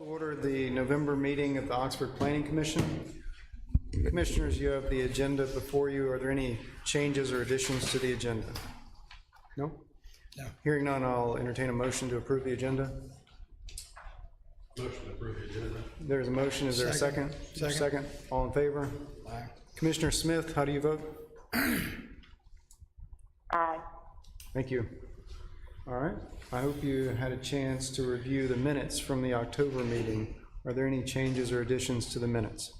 Order the November meeting of the Oxford Planning Commission. Commissioners, you have the agenda before you. Are there any changes or additions to the agenda? No? No. Hearing none, I'll entertain a motion to approve the agenda. Motion to approve the agenda. There's a motion. Is there a second? Second. All in favor? Aye. Commissioner Smith, how do you vote? Aye. Thank you. All right. I hope you had a chance to review the minutes from the October meeting. Are there any changes or additions to the minutes?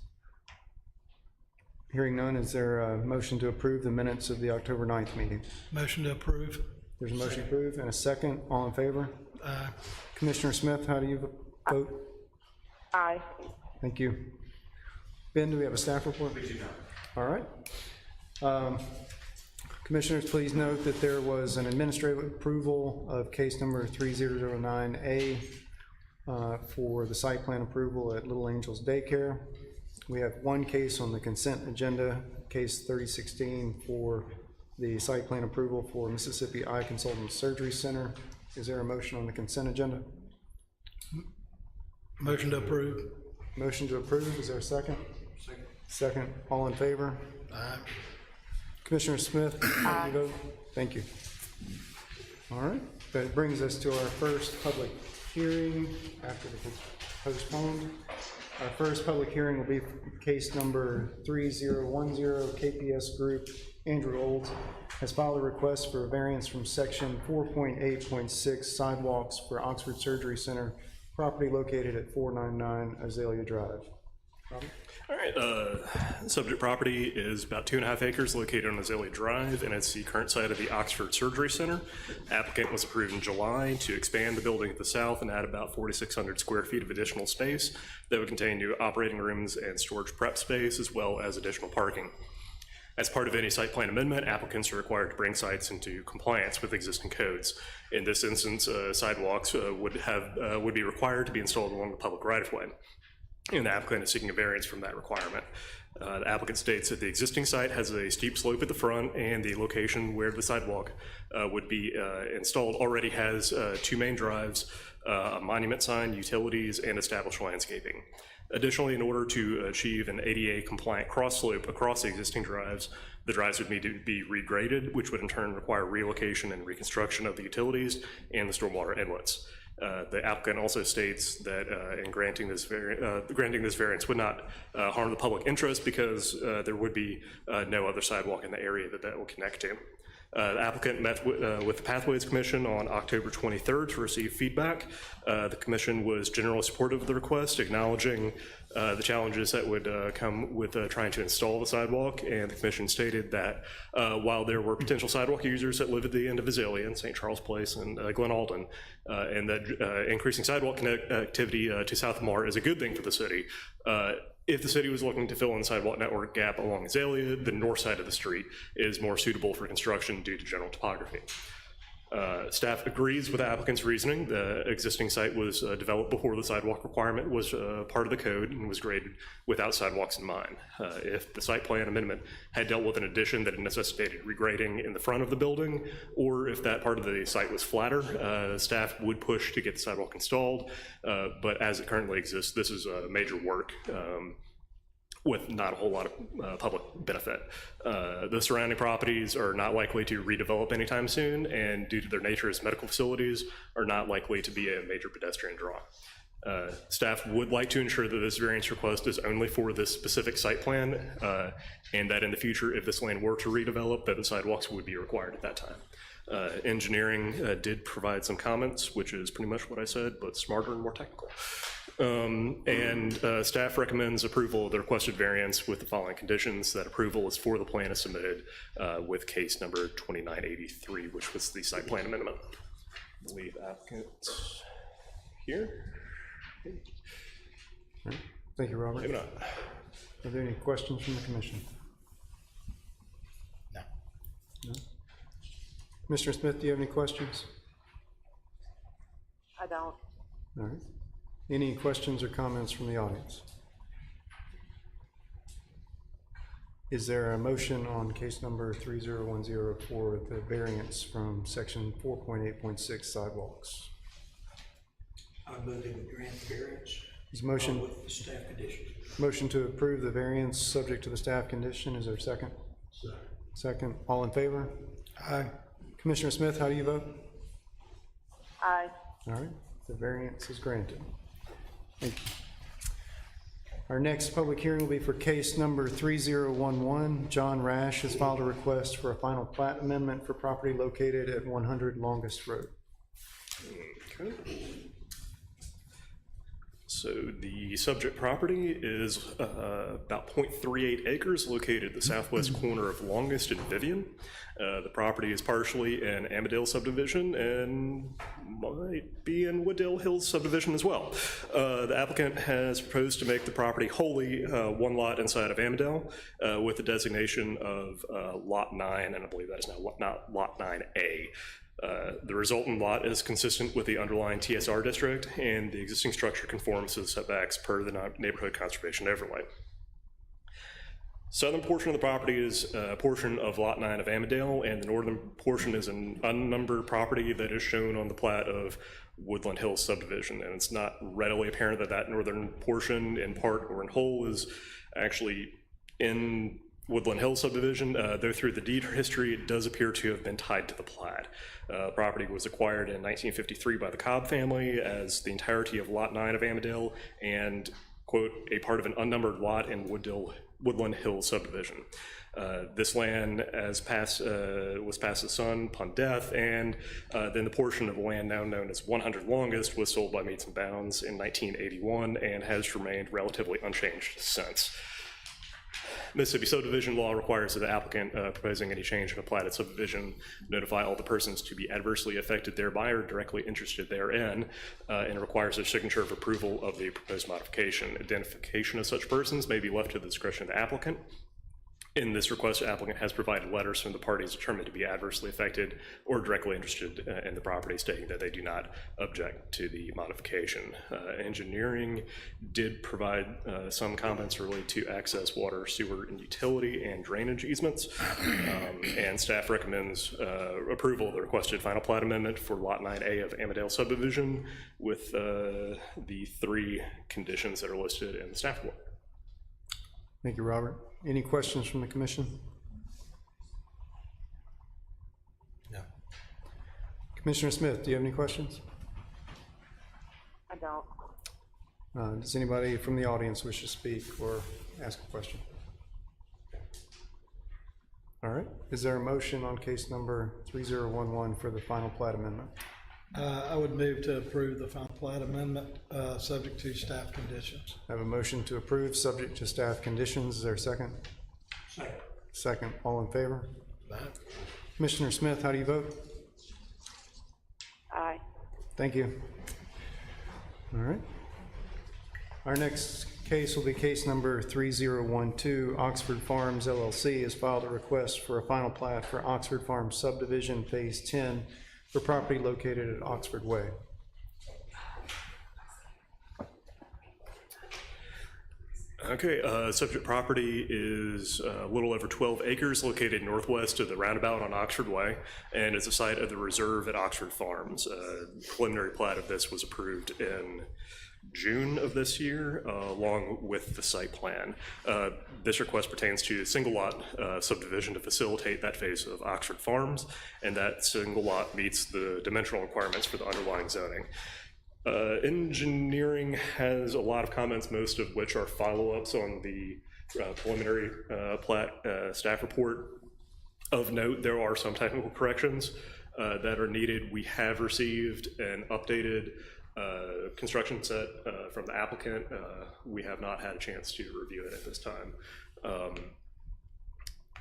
Hearing none, is there a motion to approve the minutes of the October 9th meeting? Motion to approve. There's a motion approved and a second. All in favor? Aye. Commissioner Smith, how do you vote? Aye. Thank you. Ben, do we have a staff report? We do not. All right. Commissioners, please note that there was an administrative approval of case number 3009A for the site plan approval at Little Angels Daycare. We have one case on the consent agenda, case 3016 for the site plan approval for Mississippi Eye Consultant Surgery Center. Is there a motion on the consent agenda? Motion to approve. Motion to approve, is there a second? Second. Second, all in favor? Aye. Commissioner Smith, how do you vote? Thank you. All right, that brings us to our first public hearing after the postponed. Our first public hearing will be case number 3010, KPS Group. Andrew Olds has filed a request for a variance from section 4.8.6 sidewalks for Oxford Surgery Center, property located at 499 Azalea Drive. Robert? All right, subject property is about 2.5 acres located on Azalea Drive, and it's the current site of the Oxford Surgery Center. Applicant was approved in July to expand the building at the south and add about 4,600 square feet of additional space that would contain new operating rooms and storage prep space, as well as additional parking. As part of any site plan amendment, applicants are required to bring sites into compliance with existing codes. In this instance, sidewalks would be required to be installed along the public right-of-way, and the applicant is seeking a variance from that requirement. The applicant states that the existing site has a steep slope at the front, and the location where the sidewalk would be installed already has two main drives, a monument sign, utilities, and established landscaping. Additionally, in order to achieve an ADA compliant cross slope across the existing drives, the drives would need to be regraded, which would in turn require relocation and reconstruction of the utilities and the stormwater inlets. The applicant also states that in granting this variance would not harm the public interest because there would be no other sidewalk in the area that will connect to. The applicant met with the Pathways Commission on October 23rd to receive feedback. The commission was generally supportive of the request, acknowledging the challenges that would come with trying to install the sidewalk, and the commission stated that while there were potential sidewalk users that live at the end of Azalea and St. Charles Place and Glen Alden, and that increasing sidewalk connectivity to South Lamar is a good thing for the city. If the city was looking to fill in the sidewalk network gap along Azalea, the north side of the street is more suitable for construction due to general topography. Staff agrees with the applicant's reasoning. The existing site was developed before the sidewalk requirement was part of the code and was graded without sidewalks in mind. If the site plan amendment had dealt with an addition that necessitated regrading in the front of the building, or if that part of the site was flatter, staff would push to get the sidewalk installed, but as it currently exists, this is major work with not a whole lot of public benefit. The surrounding properties are not likely to redevelop anytime soon, and due to their nature as medical facilities, are not likely to be a major pedestrian draw. Staff would like to ensure that this variance request is only for this specific site plan, and that in the future, if this land were to redevelop, that the sidewalks would be required at that time. Engineering did provide some comments, which is pretty much what I said, but smarter and more technical. Staff recommends approval of the requested variance with the following conditions: that approval is for the plan as submitted with case number 2983, which was the site plan amendment. I believe applicants here. All right. Thank you, Robert. Maybe not. Are there any questions from the commission? No. No? Commissioner Smith, do you have any questions? I don't. All right. Any questions or comments from the audience? Is there a motion on case number 3010 for the variance from section 4.8.6 sidewalks? I move that we grant the variance. Is motion, With the staff conditions. motion to approve the variance subject to the staff condition, is there a second? Second, all in favor? Aye. Commissioner Smith, how do you vote? Aye. All right, the variance is granted. Thank you. Our next public hearing will be for case number 3011. John Rash has filed a request for a final plat amendment for property located at 100 Longest Road. Okay. So the subject property is about 0.38 acres located at the southwest corner of Longest and Vivian. The property is partially in Amadale subdivision and might be in Wooddale Hills subdivision as well. The applicant has proposed to make the property wholly one lot inside of Amadale with the designation of Lot 9, and I believe that is now not Lot 9A. The resultant lot is consistent with the underlying TSR district, and the existing structure conforms to the setbacks per the neighborhood conservation overlay. Southern portion of the property is a portion of Lot 9 of Amadale, and the northern portion is an unnumbered property that is shown on the plat of Woodland Hills subdivision, and it's not readily apparent that that northern portion, in part or in whole, is actually in Woodland Hills subdivision, though through the deed history it does appear to have been tied to the plat. Property was acquired in 1953 by the Cobb family as the entirety of Lot 9 of Amadale and, quote, a part of an unnumbered lot in Woodland Hills subdivision. This land was passed to son upon death, and then the portion of land now known as 100 Longest was sold by Meets and Bounds in 1981 and has remained relatively unchanged since. Mississippi subdivision law requires that the applicant proposing any change in a platted subdivision notify all the persons to be adversely affected thereby or directly interested therein, and it requires their signature of approval of the proposed modification. Identification of such persons may be left to the discretion of the applicant. In this request, the applicant has provided letters from the parties determined to be adversely affected or directly interested in the property, stating that they do not object to the modification. Engineering did provide some comments related to access, water, sewer, and utility and drainage easements, and staff recommends approval of the requested final plat amendment for Lot 9A of Amadale subdivision with the 3 conditions that are listed in the staff report. Thank you, Robert. Any questions from the commission? No. Commissioner Smith, do you have any questions? I don't. Does anybody from the audience wish to speak or ask a question? All right. Is there a motion on case number 3011 for the final plat amendment? I would move to approve the final plat amendment, subject to staff conditions. I have a motion to approve, subject to staff conditions. Is there a second? Second. Second. All in favor? Aye. Commissioner Smith, how do you vote? Aye. Thank you. All right. Our next case will be case number 3012. Oxford Farms LLC has filed a request for a final plat for Oxford Farms subdivision phase 10 for property located at Oxford Way. Okay, subject property is a little over 12 acres located northwest of the roundabout on Oxford Way, and is a site of the reserve at Oxford Farms. Preliminary plat of this was approved in June of this year, along with the site plan. This request pertains to a single lot subdivision to facilitate that phase of Oxford Farms, and that single lot meets the dimensional requirements for the underlying zoning. Engineering has a lot of comments, most of which are follow-ups on the preliminary plat staff report. Of note, there are some technical corrections that are needed. We have received an updated construction set from the applicant. We have not had a chance to review it at this time.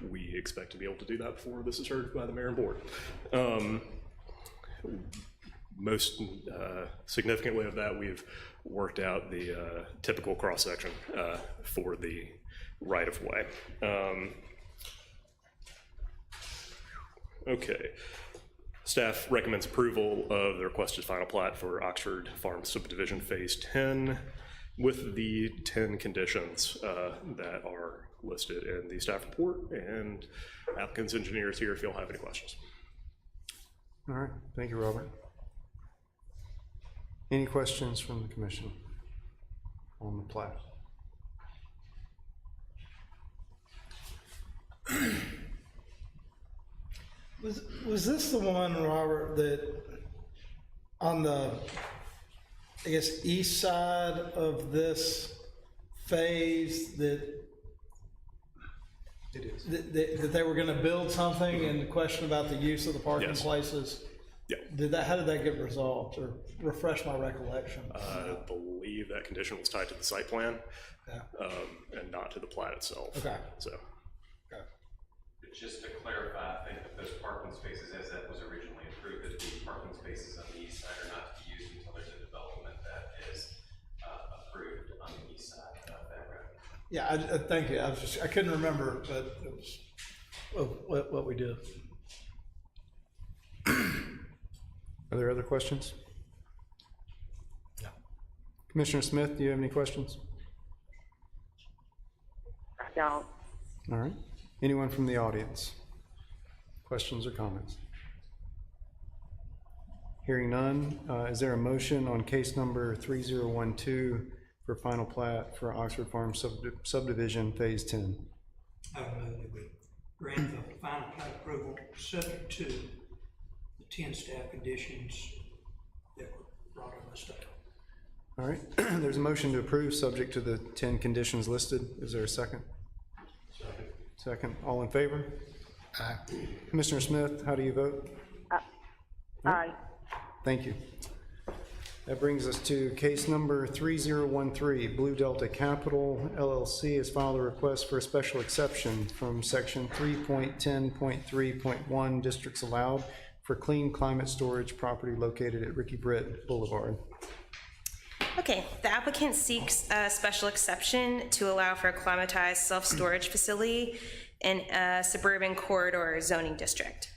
We expect to be able to do that before this is heard by the mayor and board. Most significantly of that, we've worked out the typical cross-section for the right-of-way. Okay. Staff recommends approval of the requested final plat for Oxford Farms Subdivision Phase 10 with the 10 conditions that are listed in the staff report, and applicant's engineers here if you'll have any questions. All right. Thank you, Robert. Any questions from the commission? on the plat. Was this the one, Robert, that on the, I guess, east side of this phase that It is. that they were gonna build something, and the question about the use of the parking Yes. places? Yeah. How did that get resolved, or refresh my recollection? I believe that condition was tied to the site plan, Yeah. and not to the plat itself. Okay. So, Okay. But just to clarify, I think that those parking spaces, as that was originally approved, that the parking spaces on the east side are not to be used until there's a development that is approved on the east side of that road. Yeah, I thank you. I couldn't remember, but it was what we did. Are there other questions? No. Commissioner Smith, do you have any questions? I don't. All right. Anyone from the audience? Questions or comments? Hearing none, is there a motion on case number 3012 for final plat for Oxford Farm subdivision phase 10? I would move that we grant the final plat approval subject to the 10 staff conditions that were brought on the staff. All right. There's a motion to approve subject to the 10 conditions listed. Is there a second? Second. All in favor? Aye. Commissioner Smith, how do you vote? Aye. Thank you. That brings us to case number 3013. Blue Delta Capital LLC has filed a request for a special exception from section 3.10.3.1 districts allowed for clean climate storage property located at Ricky Britt Boulevard. Okay, the applicant seeks a special exception to allow for a climatized self-storage facility in a suburban corridor zoning district.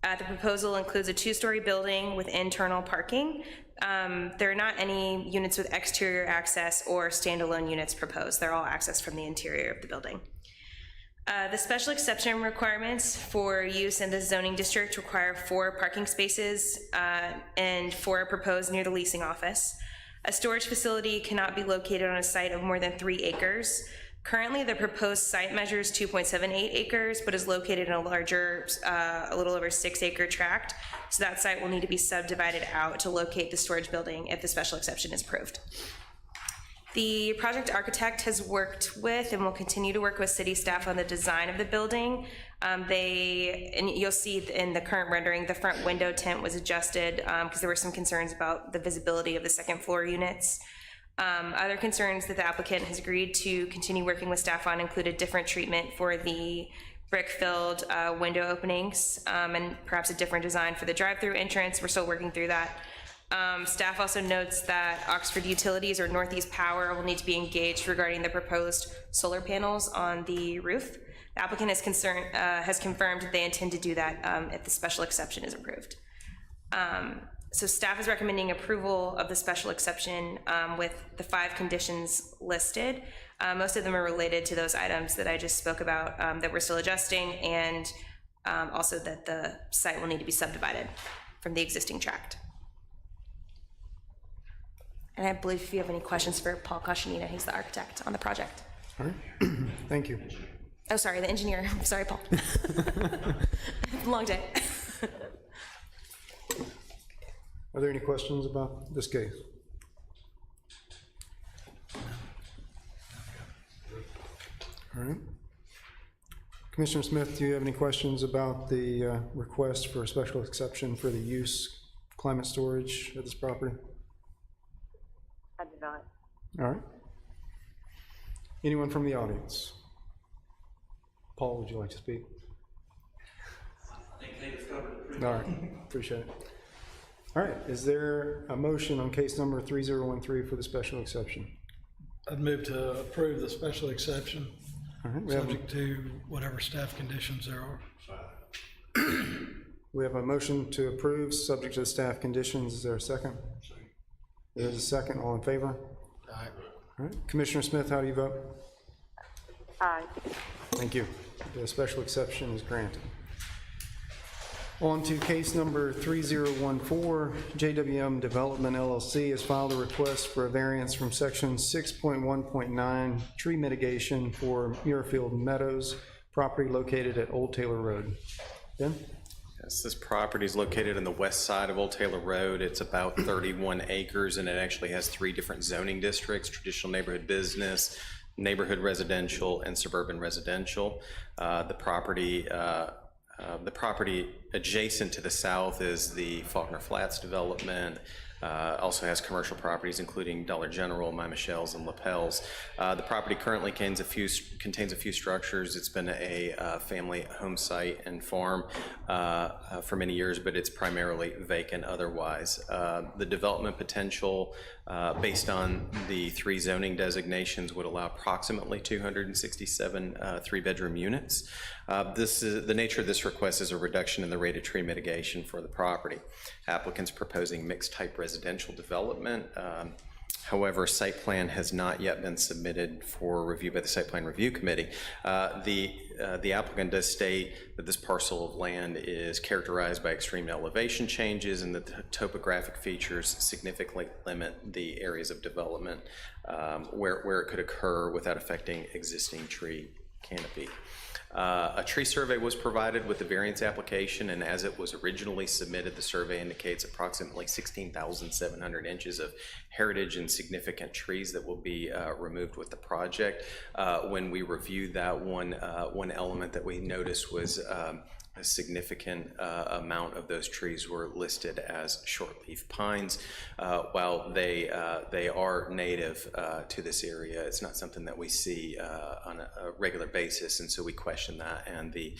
The proposal includes a two-story building with internal parking. There are not any units with exterior access or standalone units proposed. They're all accessed from the interior of the building. The special exception requirements for use in the zoning district require 4 parking spaces and 4 proposed near the leasing office. A storage facility cannot be located on a site of more than 3 acres. Currently, the proposed site measures 2.78 acres, but is located in a larger, a little over 6-acre tract. So that site will need to be subdivided out to locate the storage building if the special exception is approved. The project architect has worked with and will continue to work with city staff on the design of the building. And you'll see in the current rendering, the front window tint was adjusted because there were some concerns about the visibility of the second floor units. Other concerns that the applicant has agreed to continue working with staff on include a different treatment for the brick-filled window openings and perhaps a different design for the drive-through entrance. We're still working through that. Staff also notes that Oxford Utilities or Northeast Power will need to be engaged regarding the proposed solar panels on the roof. The applicant is has confirmed that they intend to do that if the special exception is approved. So staff is recommending approval of the special exception with the 5 conditions listed. Most of them are related to those items that I just spoke about that we're still adjusting, and also that the site will need to be subdivided from the existing tract. And I believe if you have any questions for Paul Coscianino, he's the architect on the project. All right. Thank you. Oh, sorry, the engineer. Sorry, Paul. Long day. Are there any questions about this case? All right. Commissioner Smith, do you have any questions about the request for a special exception for the use climate storage at this property? I do not. All right. Anyone from the audience? Paul, would you like to speak? All right, appreciate it. All right, is there a motion on case number 3013 for the special exception? I'd move to approve the special exception, All right, subject to whatever staff conditions there are. we have a motion to approve, subject to the staff conditions. Is there a second? There's a second. All in favor? Aye. All right, Commissioner Smith, how do you vote? Aye. Thank you. The special exception is granted. On to case number 3014, JWM Development LLC has filed a request for a variance from section 6.1.9 tree mitigation for Muirfield Meadows, property located at Old Taylor Road. Ben? Yes, this property is located on the west side of Old Taylor Road. It's about 31 acres, and it actually has 3 different zoning districts: traditional neighborhood business, neighborhood residential, and suburban residential. The property adjacent to the south is the Faulkner Flats development. Also has commercial properties including Dollar General, My Michelle's, and Lapel's. The property currently contains a few structures. It's been a family home site and farm for many years, but it's primarily vacant otherwise. The development potential based on the 3 zoning designations would allow approximately 267 3-bedroom units. The nature of this request is a reduction in the rate of tree mitigation for the property. Applicant's proposing mixed type residential development. However, site plan has not yet been submitted for review by the Site Plan Review Committee. The applicant does state that this parcel of land is characterized by extreme elevation changes and that the topographic features significantly limit the areas of development where it could occur without affecting existing tree canopy. A tree survey was provided with the variance application, and as it was originally submitted, the survey indicates approximately 16,700 inches of heritage and significant trees that will be removed with the project. When we reviewed that, one element that we noticed was a significant amount of those trees were listed as shortleaf pines. While they are native to this area, it's not something that we see on a regular basis, and so we question that. And the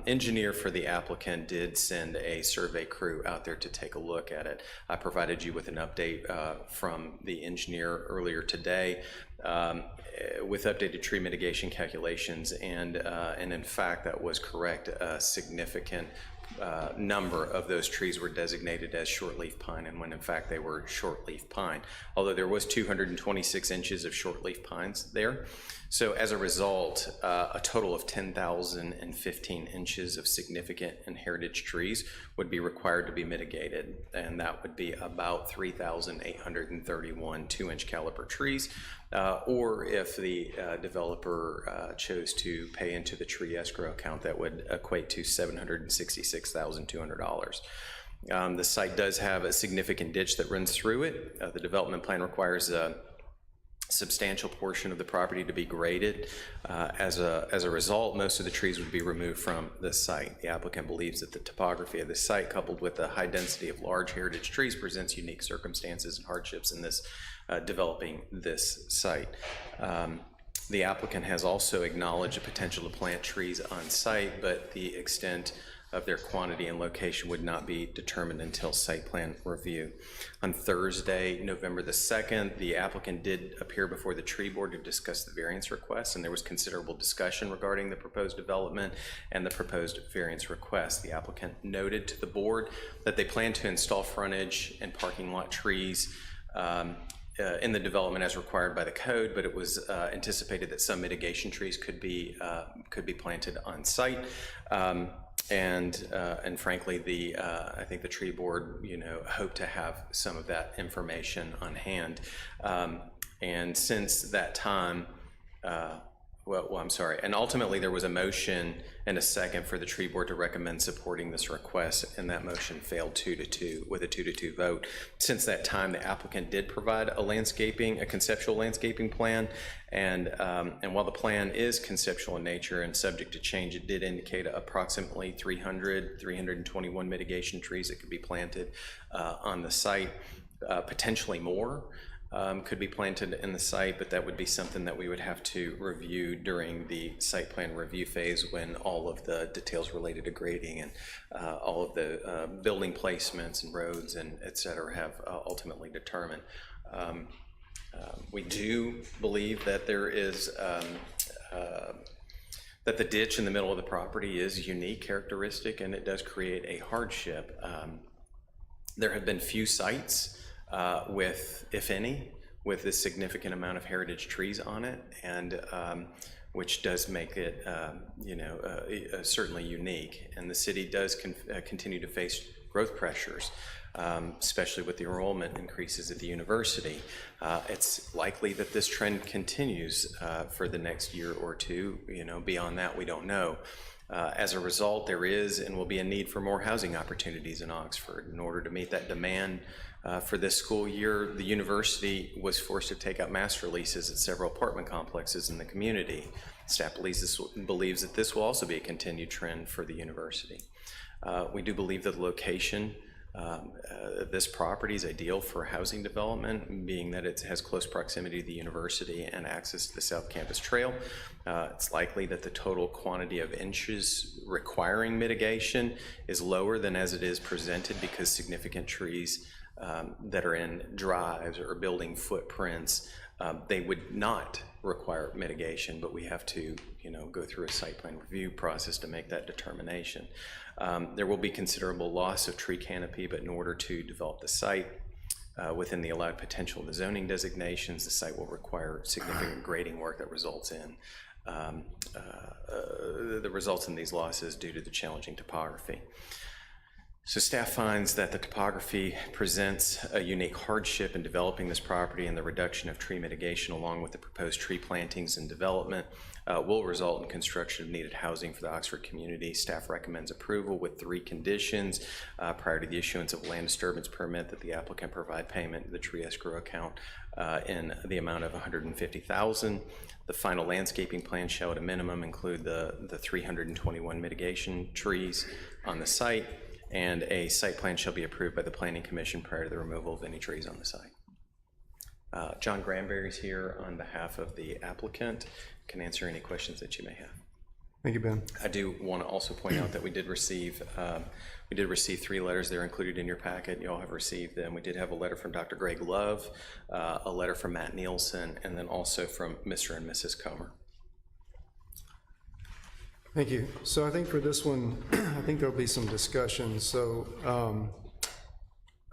engineer for the applicant did send a survey crew out there to take a look at it. I provided you with an update from the engineer earlier today with updated tree mitigation calculations, and in fact that was correct. A significant number of those trees were designated as shortleaf pine, and when in fact they were shortleaf pine, although there was 226 inches of shortleaf pines there. So as a result, a total of 10,015 inches of significant and heritage trees would be required to be mitigated, and that would be about 3,831 2-inch caliber trees, or if the developer chose to pay into the tree escrow account, that would equate to $766,200. The site does have a significant ditch that runs through it. The development plan requires a substantial portion of the property to be graded. As a result, most of the trees would be removed from the site. The applicant believes that the topography of the site, coupled with the high density of large heritage trees, presents unique circumstances and hardships in this developing this site. The applicant has also acknowledged the potential to plant trees on site, but the extent of their quantity and location would not be determined until site plan review. On Thursday, November the 2nd, the applicant did appear before the tree board to discuss the variance request, and there was considerable discussion regarding the proposed development and the proposed variance request. The applicant noted to the board that they plan to install frontage and parking lot trees in the development as required by the code, but it was anticipated that some mitigation trees could be planted on site. And frankly, I think the tree board, hoped to have some of that information on hand. And since that time, and ultimately there was a motion and a second for the tree board to recommend supporting this request, and that motion failed 2-2 with a 2-2 vote. Since that time, the applicant did provide a conceptual landscaping plan, and while the plan is conceptual in nature and subject to change, it did indicate approximately 321 mitigation trees that could be planted on the site, potentially more. Could be planted in the site, but that would be something that we would have to review during the site plan review phase when all of the details related to grading and all of the building placements and roads and et cetera have ultimately determined. We do believe that there is that the ditch in the middle of the property is a unique characteristic, and it does create a hardship. There have been few sites with, if any, with this significant amount of heritage trees on it, and which does make it, certainly unique. And the city does continue to face growth pressures, especially with the enrollment increases at the university. It's likely that this trend continues for the next year or two. Beyond that, we don't know. As a result, there is and will be a need for more housing opportunities in Oxford. In order to meet that demand for this school year, the university was forced to take out master leases at several apartment complexes in the community. Staff believes that this will also be a continued trend for the university. We do believe that the location this property is ideal for housing development, being that it has close proximity to the university and access to the South Campus Trail. It's likely that the total quantity of inches requiring mitigation is lower than as it is presented, because significant trees that are in drives or building footprints, they would not require mitigation, but we have to go through a site plan review process to make that determination. There will be considerable loss of tree canopy, but in order to develop the site within the allowed potential of the zoning designations, the site will require significant grading work that results in these losses due to the challenging topography. So staff finds that the topography presents a unique hardship in developing this property, and the reduction of tree mitigation along with the proposed tree plantings and development will result in construction of needed housing for the Oxford community. Staff recommends approval with 3 conditions. Prior to the issuance of a land disturbance permit, that the applicant provide payment to the tree escrow account in the amount of $150,000. The final landscaping plan shall at a minimum include the 321 mitigation trees on the site, and a site plan shall be approved by the Planning Commission prior to the removal of any trees on the site. John Granberry is here on behalf of the applicant, can answer any questions that you may have. Thank you, Ben. I do want to also point out that we did receive 3 letters. They're included in your packet. You all have received them. We did have a letter from Dr. Greg Love, a letter from Matt Nielsen, and then also from Mr. and Mrs. Comer. Thank you. So I think for this one, I think there'll be some discussion. So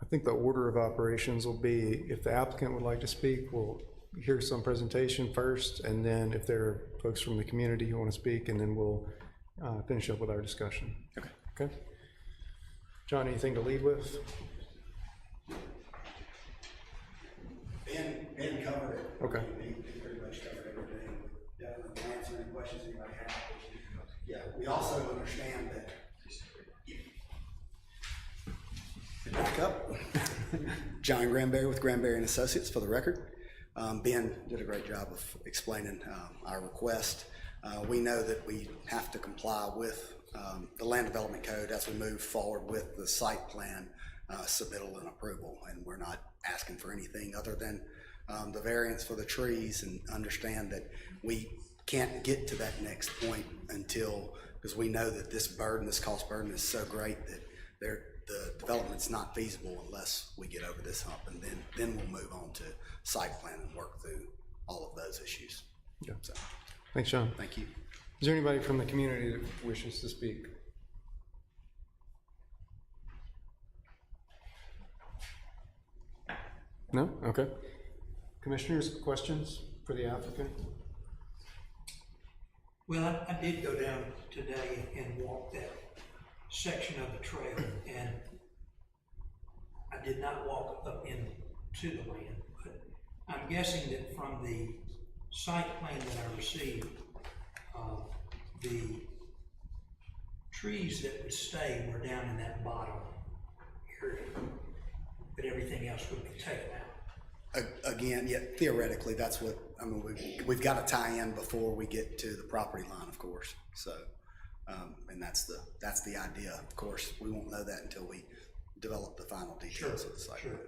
I think the order of operations will be, if the applicant would like to speak, we'll hear some presentation first, and then if there are folks from the community who want to speak, and then we'll finish up with our discussion. Okay. Okay. John, anything to lead with? Ben covered it. Okay. He pretty much covered everything. Definitely answer any questions anybody has. Yeah, we also understand that. Back up. John Granberry with Granberry and Associates, for the record. Ben did a great job of explaining our request. We know that we have to comply with the land development code as we move forward with the site plan submittal and approval, and we're not asking for anything other than the variance for the trees, and understand that we can't get to that next point until, because we know that this cost burden is so great that the development's not feasible unless we get over this hump, and then we'll move on to site plan and work through all of those issues. Yeah. So, Thanks, John. thank you. Is there anybody from the community that wishes to speak? No? Okay. Commissioners, questions for the applicant? Well, I did go down today and walk that section of the trail, and I did not walk up into the land, but I'm guessing that from the site plan that I received, the trees that would stay were down in that bottom area, but everything else would be taken out. Again, yeah, theoretically, that's what, I mean, we've got to tie in before we get to the property line, of course. So, and that's the idea. Of course, we won't know that until we develop the final details of the site. Sure.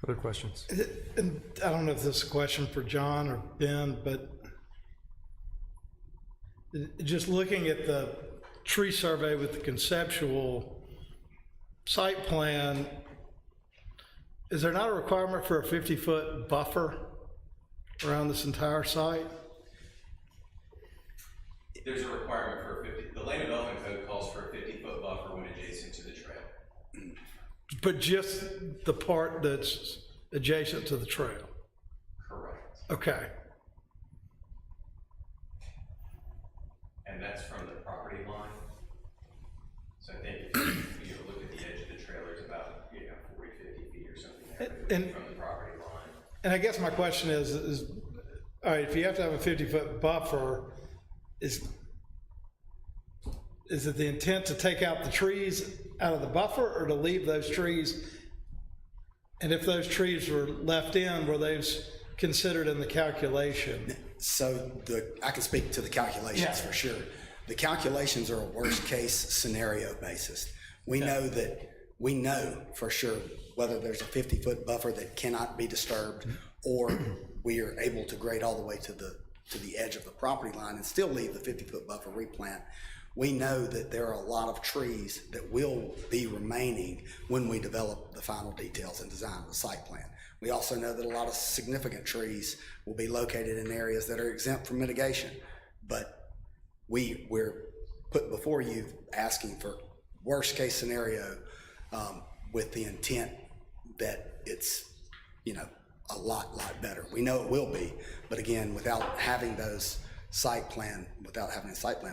Other questions? And I don't know if this is a question for John or Ben, but just looking at the tree survey with the conceptual site plan, is there not a requirement for a 50-foot buffer around this entire site? There's a requirement for the land development code calls for a 50-foot buffer when adjacent to the trail. But just the part that's adjacent to the trail? Okay, And that's from the property line. So I think if you look at the edge of the trailer, it's about, 40, 50 feet or something there And- from the property line. and I guess my question is, all right, if you have to have a 50-foot buffer, is it the intent to take out the trees out of the buffer or to leave those trees? And if those trees were left in, were those considered in the calculation? So I can speak to the calculations Yeah. for sure. The calculations are a worst-case scenario basis. We know for sure whether there's a 50-foot buffer that cannot be disturbed, or we are able to grade all the way to the edge of the property line and still leave the 50-foot buffer replant. We know that there are a lot of trees that will be remaining when we develop the final details and design of the site plan. We also know that a lot of significant trees will be located in areas that are exempt from mitigation. But we're put before you asking for worst-case scenario with the intent that it's, a lot better. We know it will be, but again, without having the site plan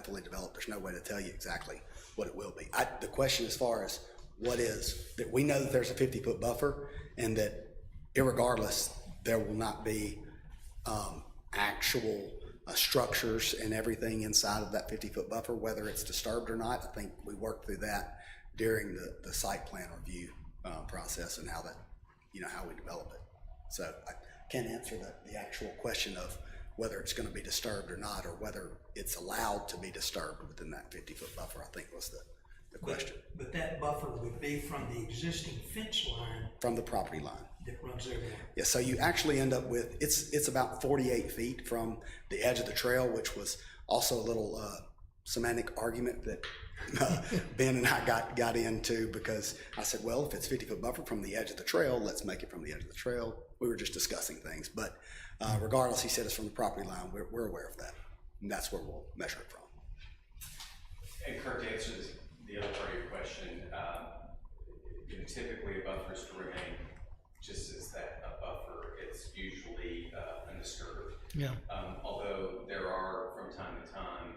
fully developed, there's no way to tell you exactly what it will be. The question as far as what is, that we know that there's a 50-foot buffer, and that irregardless, there will not be actual structures and everything inside of that 50-foot buffer, whether it's disturbed or not. I think we worked through that during the site plan review process and how we develop it. So I can't answer the actual question of whether it's going to be disturbed or not, or whether it's allowed to be disturbed within that 50-foot buffer, I think was the question. But that buffer would be from the existing fence line From the property line. that runs over there. Yeah, so you actually end up with, it's about 48 feet from the edge of the trail, which was also a little semantic argument that Ben and I got into, because I said, well, if it's 50-foot buffer from the edge of the trail, let's make it from the edge of the trail. We were just discussing things, but regardless, he said it's from the property line. We're aware of that, and that's where we'll measure it from. And Kirk, to answer the other part of your question, typically a buffer is to remain just as that, a buffer. It's usually undisturbed. Yeah. Although there are, from time to time,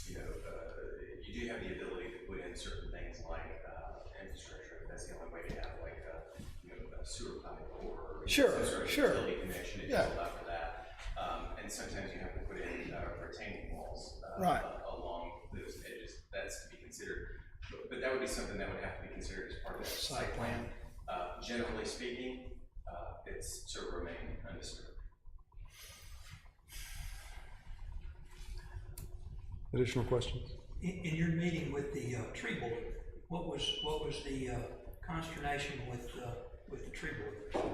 you do have the ability to put in certain things like infrastructure. That's the only way to have like a sewer pipe or Sure, some sort of sure. utility connection. It's Yeah. allowed for that. And sometimes you have to put in retaining walls Right. along those edges. That's to be considered. But that would be something that would have to be considered as part of the site plan. Generally speaking, it's to remain undisturbed. Additional questions? In your meeting with the tree board, what was the consternation with the tree board?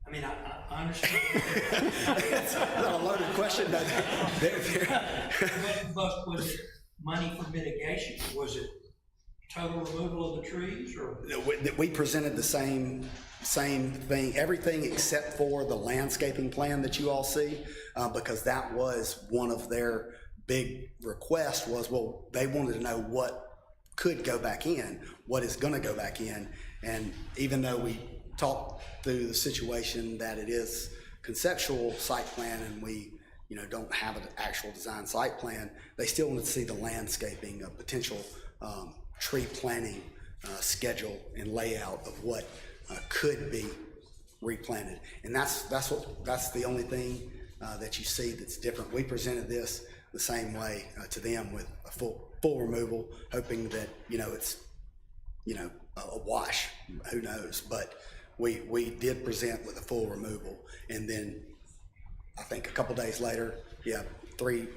I mean, I understand. It's not a loaded question, but But was it money for mitigation? Was it total removal of the trees, or? we presented the same thing, everything except for the landscaping plan that you all see, because that was one of their big requests was, well, they wanted to know what could go back in, what is going to go back in. And even though we talked through the situation that it is conceptual site plan and we don't have an actual design site plan, they still want to see the landscaping, a potential tree planting schedule and layout of what could be replanted. And that's the only thing that you see that's different. We presented this the same way to them with a full removal, hoping that it's a wash. Who knows? But we did present with a full removal, and then I think a couple days later, it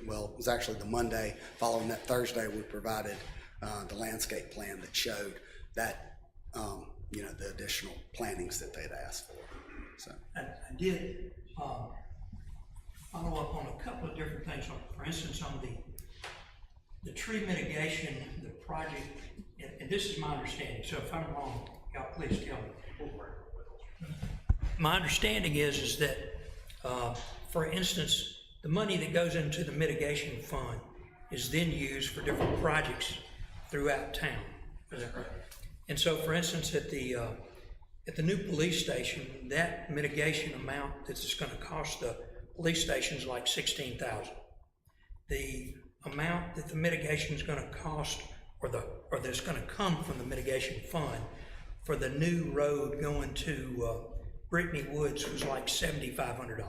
was actually the Monday following that Thursday, we provided the landscape plan that showed that the additional plantings that they'd asked for. So I did follow up on a couple of different things. For instance, on the tree mitigation, the project, and this is my understanding, so if I'm wrong, y'all please tell me. My understanding is that, for instance, the money that goes into the mitigation fund is then used for different projects throughout town. Is that right? And so, for instance, at at the new police station, that mitigation amount that it's gonna cost the police station is like $16,000. The amount that the mitigation is gonna cost, or that's gonna come from the mitigation fund for the new road going to Brittany Woods was like $7,500.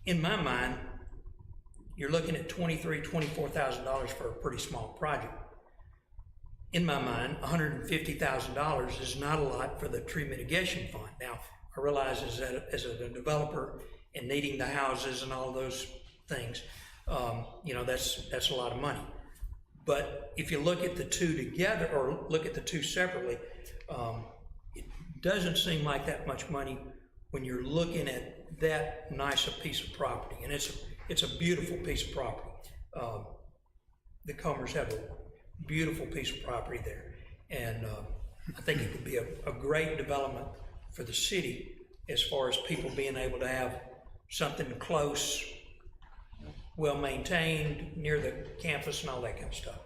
In my mind, you're looking at $23,000, $24,000 for a pretty small project. In my mind, $150,000 is not a lot for the tree mitigation fund. Now, I realize as a developer and needing the houses and all those things, you know, that's a lot of money. But if you look at the two together, or look at the two separately, it doesn't seem like that much money when you're looking at that nice a piece of property. And it's a beautiful piece of property. The Comers have a beautiful piece of property there. And I think it could be a great development for the city as far as people being able to have something close, well-maintained, near the campus and all that kind of stuff.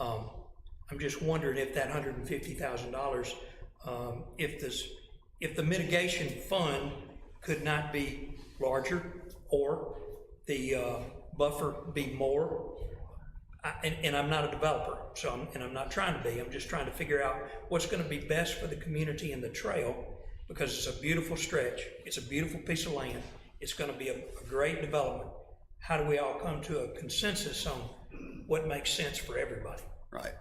I'm just wondering if that $150,000, if the mitigation fund could not be larger, or the buffer be more. And I'm not a developer, so I'm not trying to be. I'm just trying to figure out what's going to be best for the community and the trail, because it's a beautiful stretch. It's a beautiful piece of land. It's going to be a great development. How do we all come to a consensus on what makes sense for everybody? Right.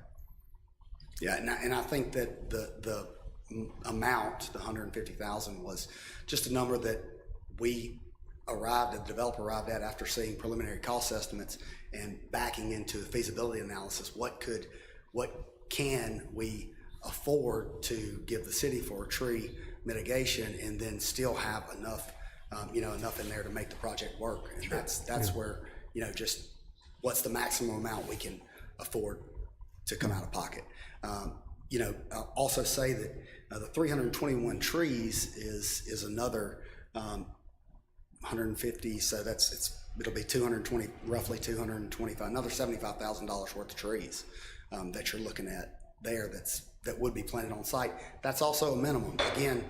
Yeah, and I think that the amount, the 150,000, was just a number that the developer arrived at after seeing preliminary cost estimates and backing into the feasibility analysis. What can we afford to give the city for tree mitigation, and then still have enough, enough in there to make the project work? And that's where, just what's the maximum amount we can afford to come out of pocket. I'll also say that the 321 trees is another 150, so it'll be 220, roughly 225, another $75,000 worth of trees that you're looking at there that would be planted on site. That's also a minimum. Again,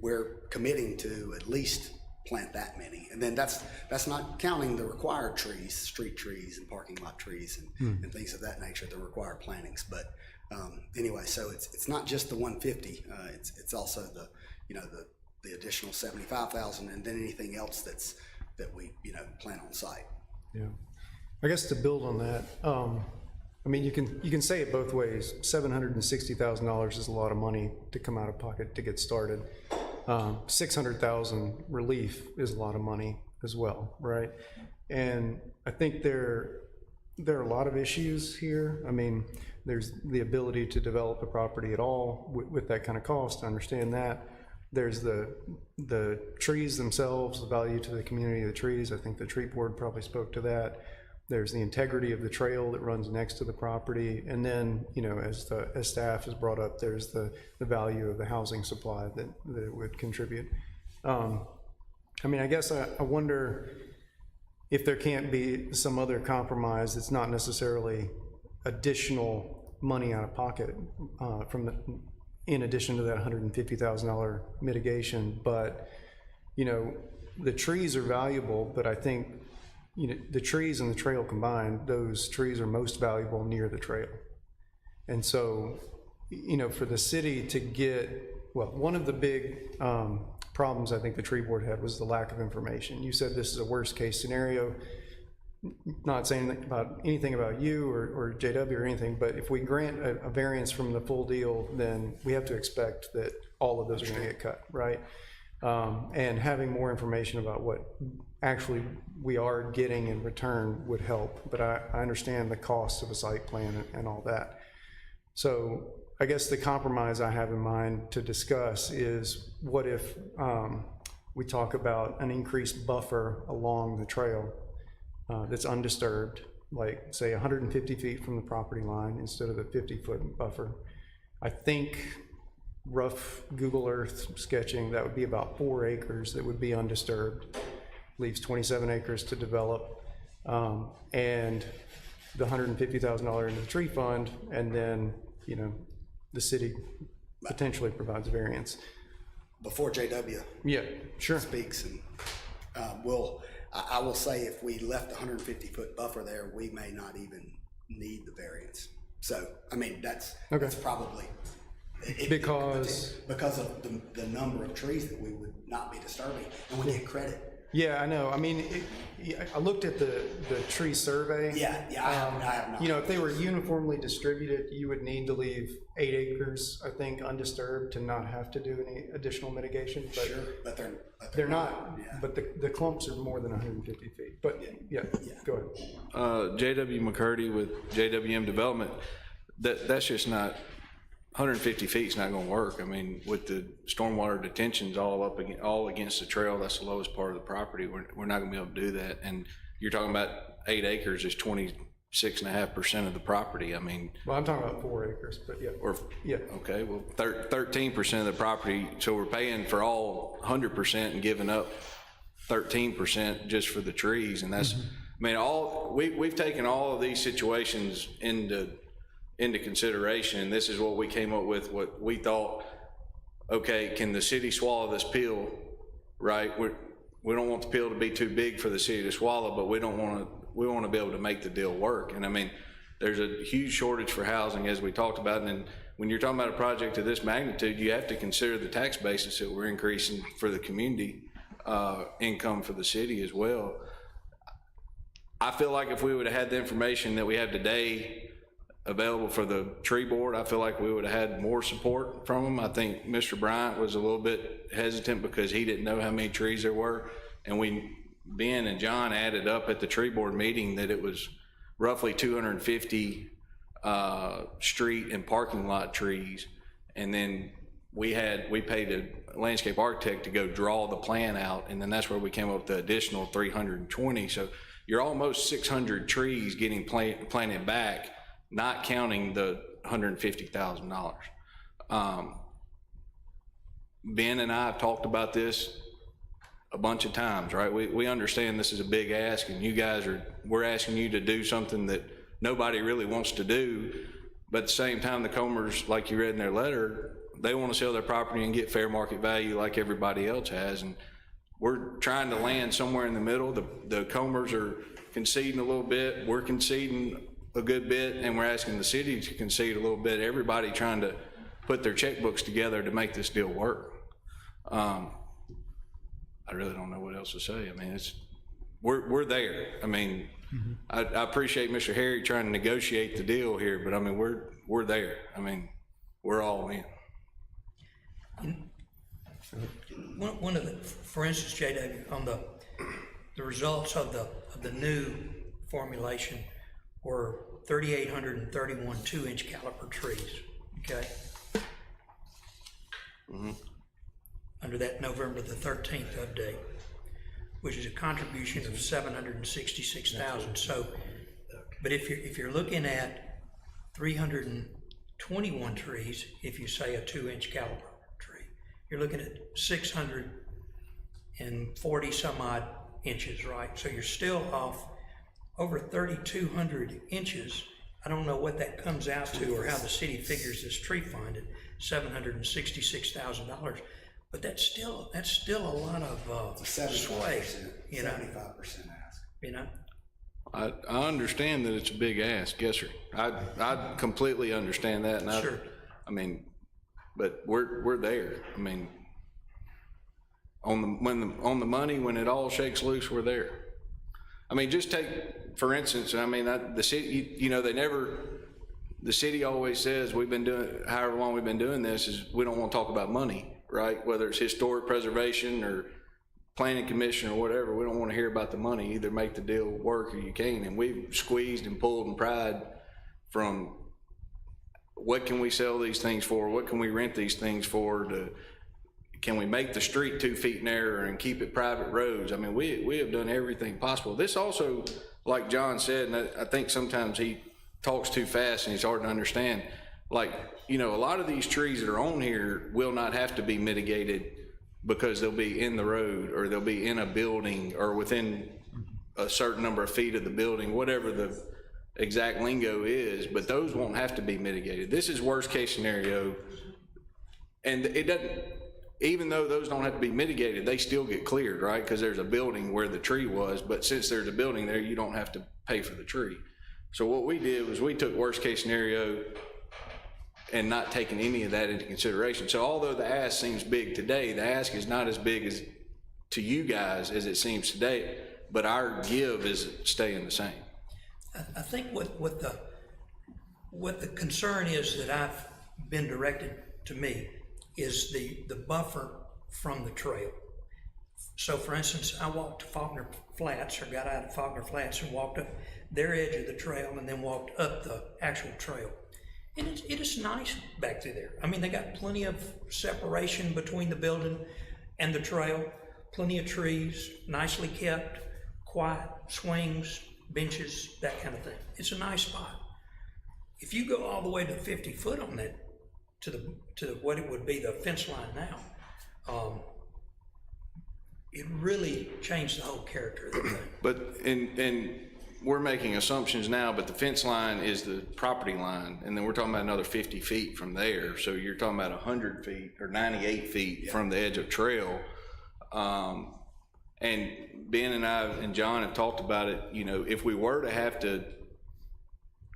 we're committing to at least plant that many, and then that's not counting the required trees, street trees and parking lot trees and things of that nature, the required plantings. But anyway, so it's not just the 150. It's also the additional 75,000, and then anything else that we plant on site. Yeah, I guess to build on that, you can say it both ways. $760,000 is a lot of money to come out of pocket to get started. 600,000 relief is a lot of money as well, right? And I think there are a lot of issues here. There's the ability to develop a property at all with that kind of cost. I understand that. There's the trees themselves, the value to the community of the trees. I think the tree board probably spoke to that. There's the integrity of the trail that runs next to the property. And then, as staff has brought up, there's the value of the housing supply that it would contribute. I guess I wonder if there can't be some other compromise that's not necessarily additional money out of pocket in addition to that $150,000 mitigation. But, the trees are valuable, but I think, the trees and the trail combined, those trees are most valuable near the trail. And so, for the city to one of the big problems I think the tree board had was the lack of information. You said this is a worst case scenario. Not saying anything about you or JW or anything, but if we grant a variance from the full deal, then we have to expect that all of those are going to get cut, right? And having more information about what actually we are getting in return would help. But I understand the cost of a site plan and all that. So I guess the compromise I have in mind to discuss is, what if we talk about an increased buffer along the trail that's undisturbed, like say 150 feet from the property line instead of the 50-foot buffer. I think rough Google Earth sketching, that would be about 4 acres that would be undisturbed, leaves 27 acres to develop, and the $150,000 into the tree fund, and then the city potentially provides variance. Before JW Yeah, sure. speaks, and I will say if we left the 150-foot buffer there, we may not even need the variance. So, I mean, that's probably. Because- Because of the number of trees that we would not be disturbing, and we get credit. Yeah, I know. I mean, I looked at the tree survey. Yeah, I have not. You know, if they were uniformly distributed, you would need to leave 8 acres, I think, undisturbed to not have to do any additional mitigation. But Sure, but they're not, Yeah. but the clumps are more than 150 feet. But yeah, go ahead. JW McCurdy with JWM Development, that's just not, 150 feet is not gonna work. I mean, with the stormwater detentions all against the trail, that's the lowest part of the property. We're not gonna be able to do that. And you're talking about 8 acres is 26.5% of the property. I mean, Well, I'm talking about 4 acres, but yeah. or, Yeah. okay, well, 13% of the property, so we're paying for all 100% and giving up 13% just for the trees, and that's, I mean, we've taken all of these situations into consideration, and this is what we came up with, what we thought, okay, can the city swallow this pill, right? We don't want the pill to be too big for the city to swallow, but we want to be able to make the deal work. And I mean, there's a huge shortage for housing, as we talked about, and then when you're talking about a project of this magnitude, you have to consider the tax basis that we're increasing for the community, income for the city as well. I feel like if we would have had the information that we have today available for the tree board, I feel like we would have had more support from them. I think Mr. Bryant was a little bit hesitant because he didn't know how many trees there were. And Ben and John added up at the tree board meeting that it was roughly 250 street and parking lot trees. And then we paid a landscape architect to go draw the plan out. And then that's where we came up with the additional 320. So you're almost 600 trees getting planted back, not counting the $150,000. Ben and I have talked about this a bunch of times, right? We understand this is a big ask, and we're asking you to do something that nobody really wants to do, but at the same time, the Comers, like you read in their letter, they want to sell their property and get fair market value like everybody else has, and we're trying to land somewhere in the middle. The Comers are conceding a little bit, we're conceding a good bit, and we're asking the city to concede a little bit. Everybody trying to put their checkbooks together to make this deal work. I really don't know what else to say. I mean, we're there. I mean, I appreciate Mr. Harry trying to negotiate the deal here, but I mean, we're there. I mean, we're all in. One of the, for instance, JW, on the results of the new formulation were 3,831 2-inch caliper trees, okay? Under that November the 13th update, which is a contribution of 766,000. So, but if you're looking at 321 trees, if you say a 2-inch caliper tree, you're looking at 640 some odd inches, right? So you're still off over 3,200 inches. I don't know what that comes out to or how the city figures this tree fund at $766,000, but that's still a lot of sway, 75%, you know. 75% ask. You know. I understand that it's a big ask, yes, sir. I completely understand that, and Sure. I mean, but we're there. I mean, on the money, when it all shakes loose, we're there. I mean, just take, for instance, I mean, the city, you know, the city always says we've been doing, however long we've been doing this, is we don't want to talk about money, right? Whether it's historic preservation or planning commission or whatever, we don't want to hear about the money. Either make the deal work or you can't. And we've squeezed and pulled and pried from what can we sell these things for? What can we rent these things for? Can we make the street 2 feet narrower and keep it private roads? I mean, we have done everything possible. This also, like John said, and I think sometimes he talks too fast and he's hard to understand. Like, you know, a lot of these trees that are on here will not have to be mitigated because they'll be in the road or they'll be in a building or within a certain number of feet of the building, whatever exact lingo is, but those won't have to be mitigated. This is worst case scenario. And it doesn't, even though those don't have to be mitigated, they still get cleared, right? Because there's a building where the tree was, but since there's a building there, you don't have to pay for the tree. So what we did was we took worst case scenario and not taking any of that into consideration. So although the ask seems big today, the ask is not as big as to you guys as it seems today, but our give is staying the same. I think what the concern is that I've been directed to me is the buffer from the trail. So for instance, I walked to Faulkner Flats, or got out of Faulkner Flats and walked up their edge of the trail and then walked up the actual trail. And it is nice back through there. I mean, they got plenty of separation between the building and the trail, plenty of trees, nicely kept, quiet, swings, benches, that kind of thing. It's a nice spot. If you go all the way to 50 foot on that, to what it would be the fence line now, it really changed the whole character of the thing. But, and we're making assumptions now, but the fence line is the property line, and then we're talking about another 50 feet from there. So you're talking about 100 feet or 98 feet from the edge of trail. And Ben and I and John have talked about it, you know, if we were to have to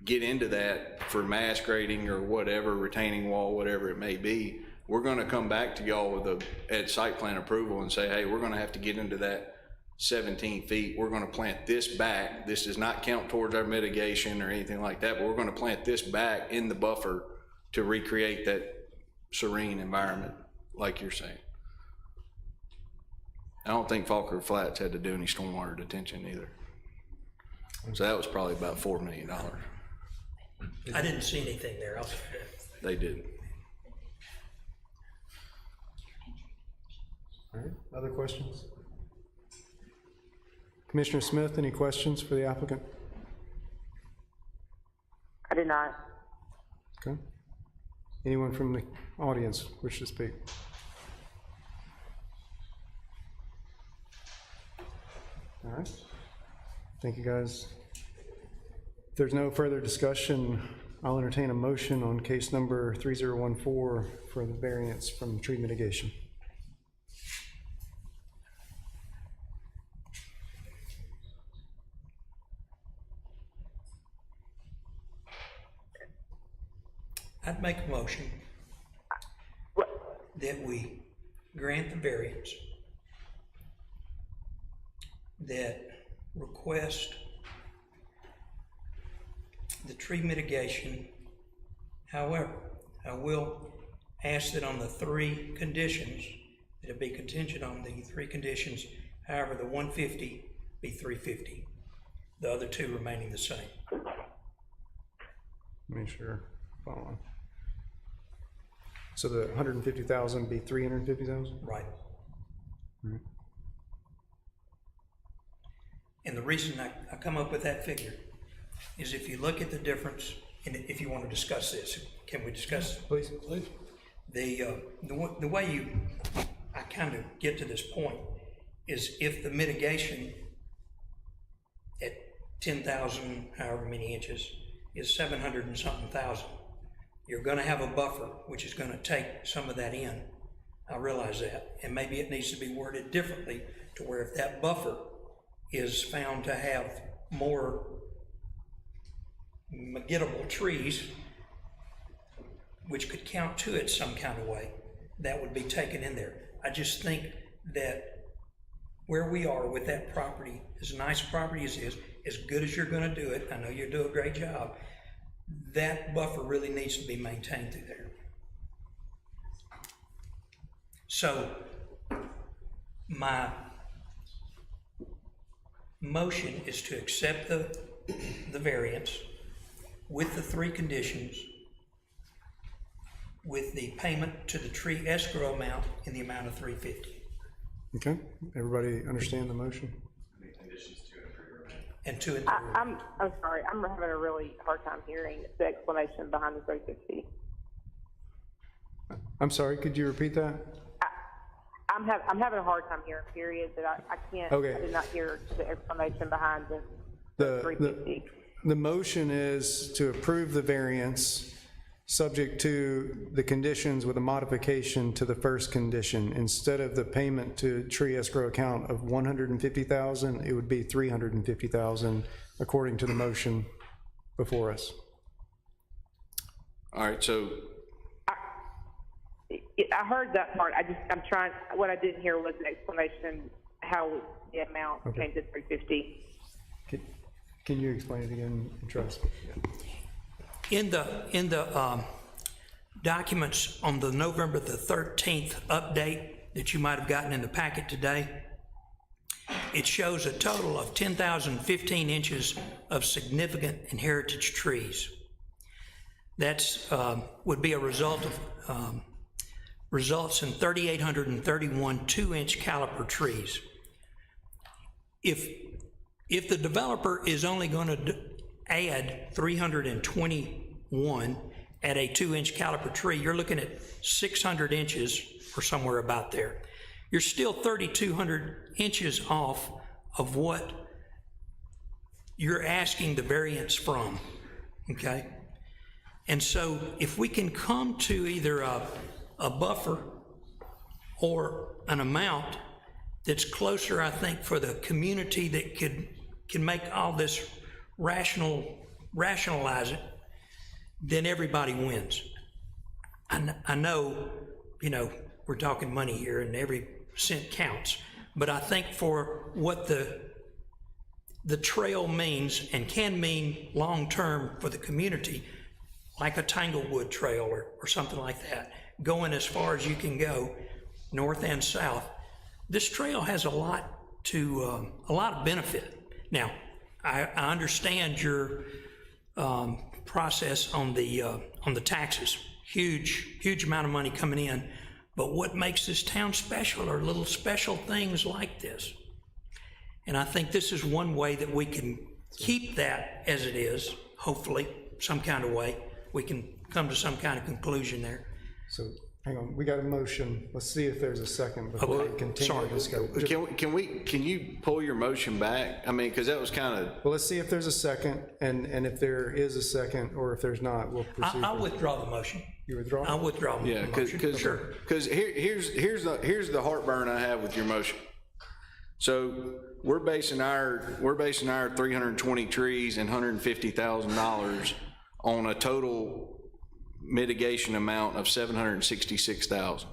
get into that for mass grading or whatever, retaining wall, whatever it may be, we're gonna come back to y'all with at site plan approval and say, hey, we're gonna have to get into that 17 feet. We're gonna plant this back. This does not count towards our mitigation or anything like that, but we're gonna plant this back in the buffer to recreate that serene environment, like you're saying. I don't think Faulkner Flats had to do any stormwater detention either. So that was probably about $4 million. I didn't see anything there. I'll say that. They did. All right, other questions? Commissioner Smith, any questions for the applicant? I did not. Okay. Anyone from the audience wish to speak? All right. Thank you, guys. If there's no further discussion, I'll entertain a motion on case number 3014 for the variance from tree mitigation. I'd make a motion that we grant the variance, that request the tree mitigation. However, I will ask that on the three conditions, that it be contingent on the three conditions. However, the 150 be 350, the other two remaining the same. Make sure, follow on. So the 150,000 be 350,000? Right. Right. And the reason I come up with that figure is if you look at the difference, and if you want to discuss this, can we discuss? Please, please. The way I kind of get to this point is if the mitigation at 10,000, however many inches, is 700 and something thousand, you're going to have a buffer, which is going to take some of that in. I realize that, and maybe it needs to be worded differently to where if that buffer is found to have more gettable trees, which could count to it some kind of way, that would be taken in there. I just think that where we are with that property, as nice a property as it is, as good as you're going to do it, I know you do a great job, that buffer really needs to be maintained through there. So my motion is to accept the variance with the three conditions, with the payment to the tree escrow amount in the amount of $350. Okay, everybody understand the motion? And 2 and 3. I'm sorry. I'm having a really hard time hearing the explanation behind the 350. I'm sorry, could you repeat that? I'm having a hard time hearing. Period. That I can't. Okay. I did not hear the explanation behind the The 350. the motion is to approve the variance, subject to the conditions with a modification to the first condition. Instead of the payment to tree escrow account of $150,000, it would be $350,000, according to the motion before us. All right, so I heard that part. What I didn't hear was an explanation how the amount came to 350. Can you explain it again, Trust? In the documents on the November the 13th update that you might have gotten in the packet today, it shows a total of 10,015 inches of significant and heritage trees. That's would be a result of results in 3,831 2-inch caliper trees. If the developer is only going to add 321 at a 2-inch caliper tree, you're looking at 600 inches or somewhere about there. You're still 3,200 inches off of what you're asking the variance from, okay? And so if we can come to either a buffer or an amount that's closer, I think, for the community that can make all this rationalize it, then everybody wins. I know, we're talking money here and every cent counts, but I think for what the trail means and can mean long-term for the community, like a Tanglewood Trail or something like that, going as far as you can go, north and south, this trail has a lot of benefit. Now, I understand your process on the taxes. Huge amount of money coming in. But what makes this town special are little special things like this. And I think this is one way that we can keep that as it is, hopefully, some kind of way. We can come to some kind of conclusion there. So, hang on, we got a motion. Let's see if there's a second before we continue this. can you pull your motion back? I mean, because that was kind of... Well, let's see if there's a second, and if there is a second, or if there's not, we'll proceed. I'll withdraw the motion. You withdraw? I'll withdraw the Yeah, motion. because here's the heartburn I have with your motion. So we're basing our 320 trees and $150,000 on a total mitigation amount of $766,000.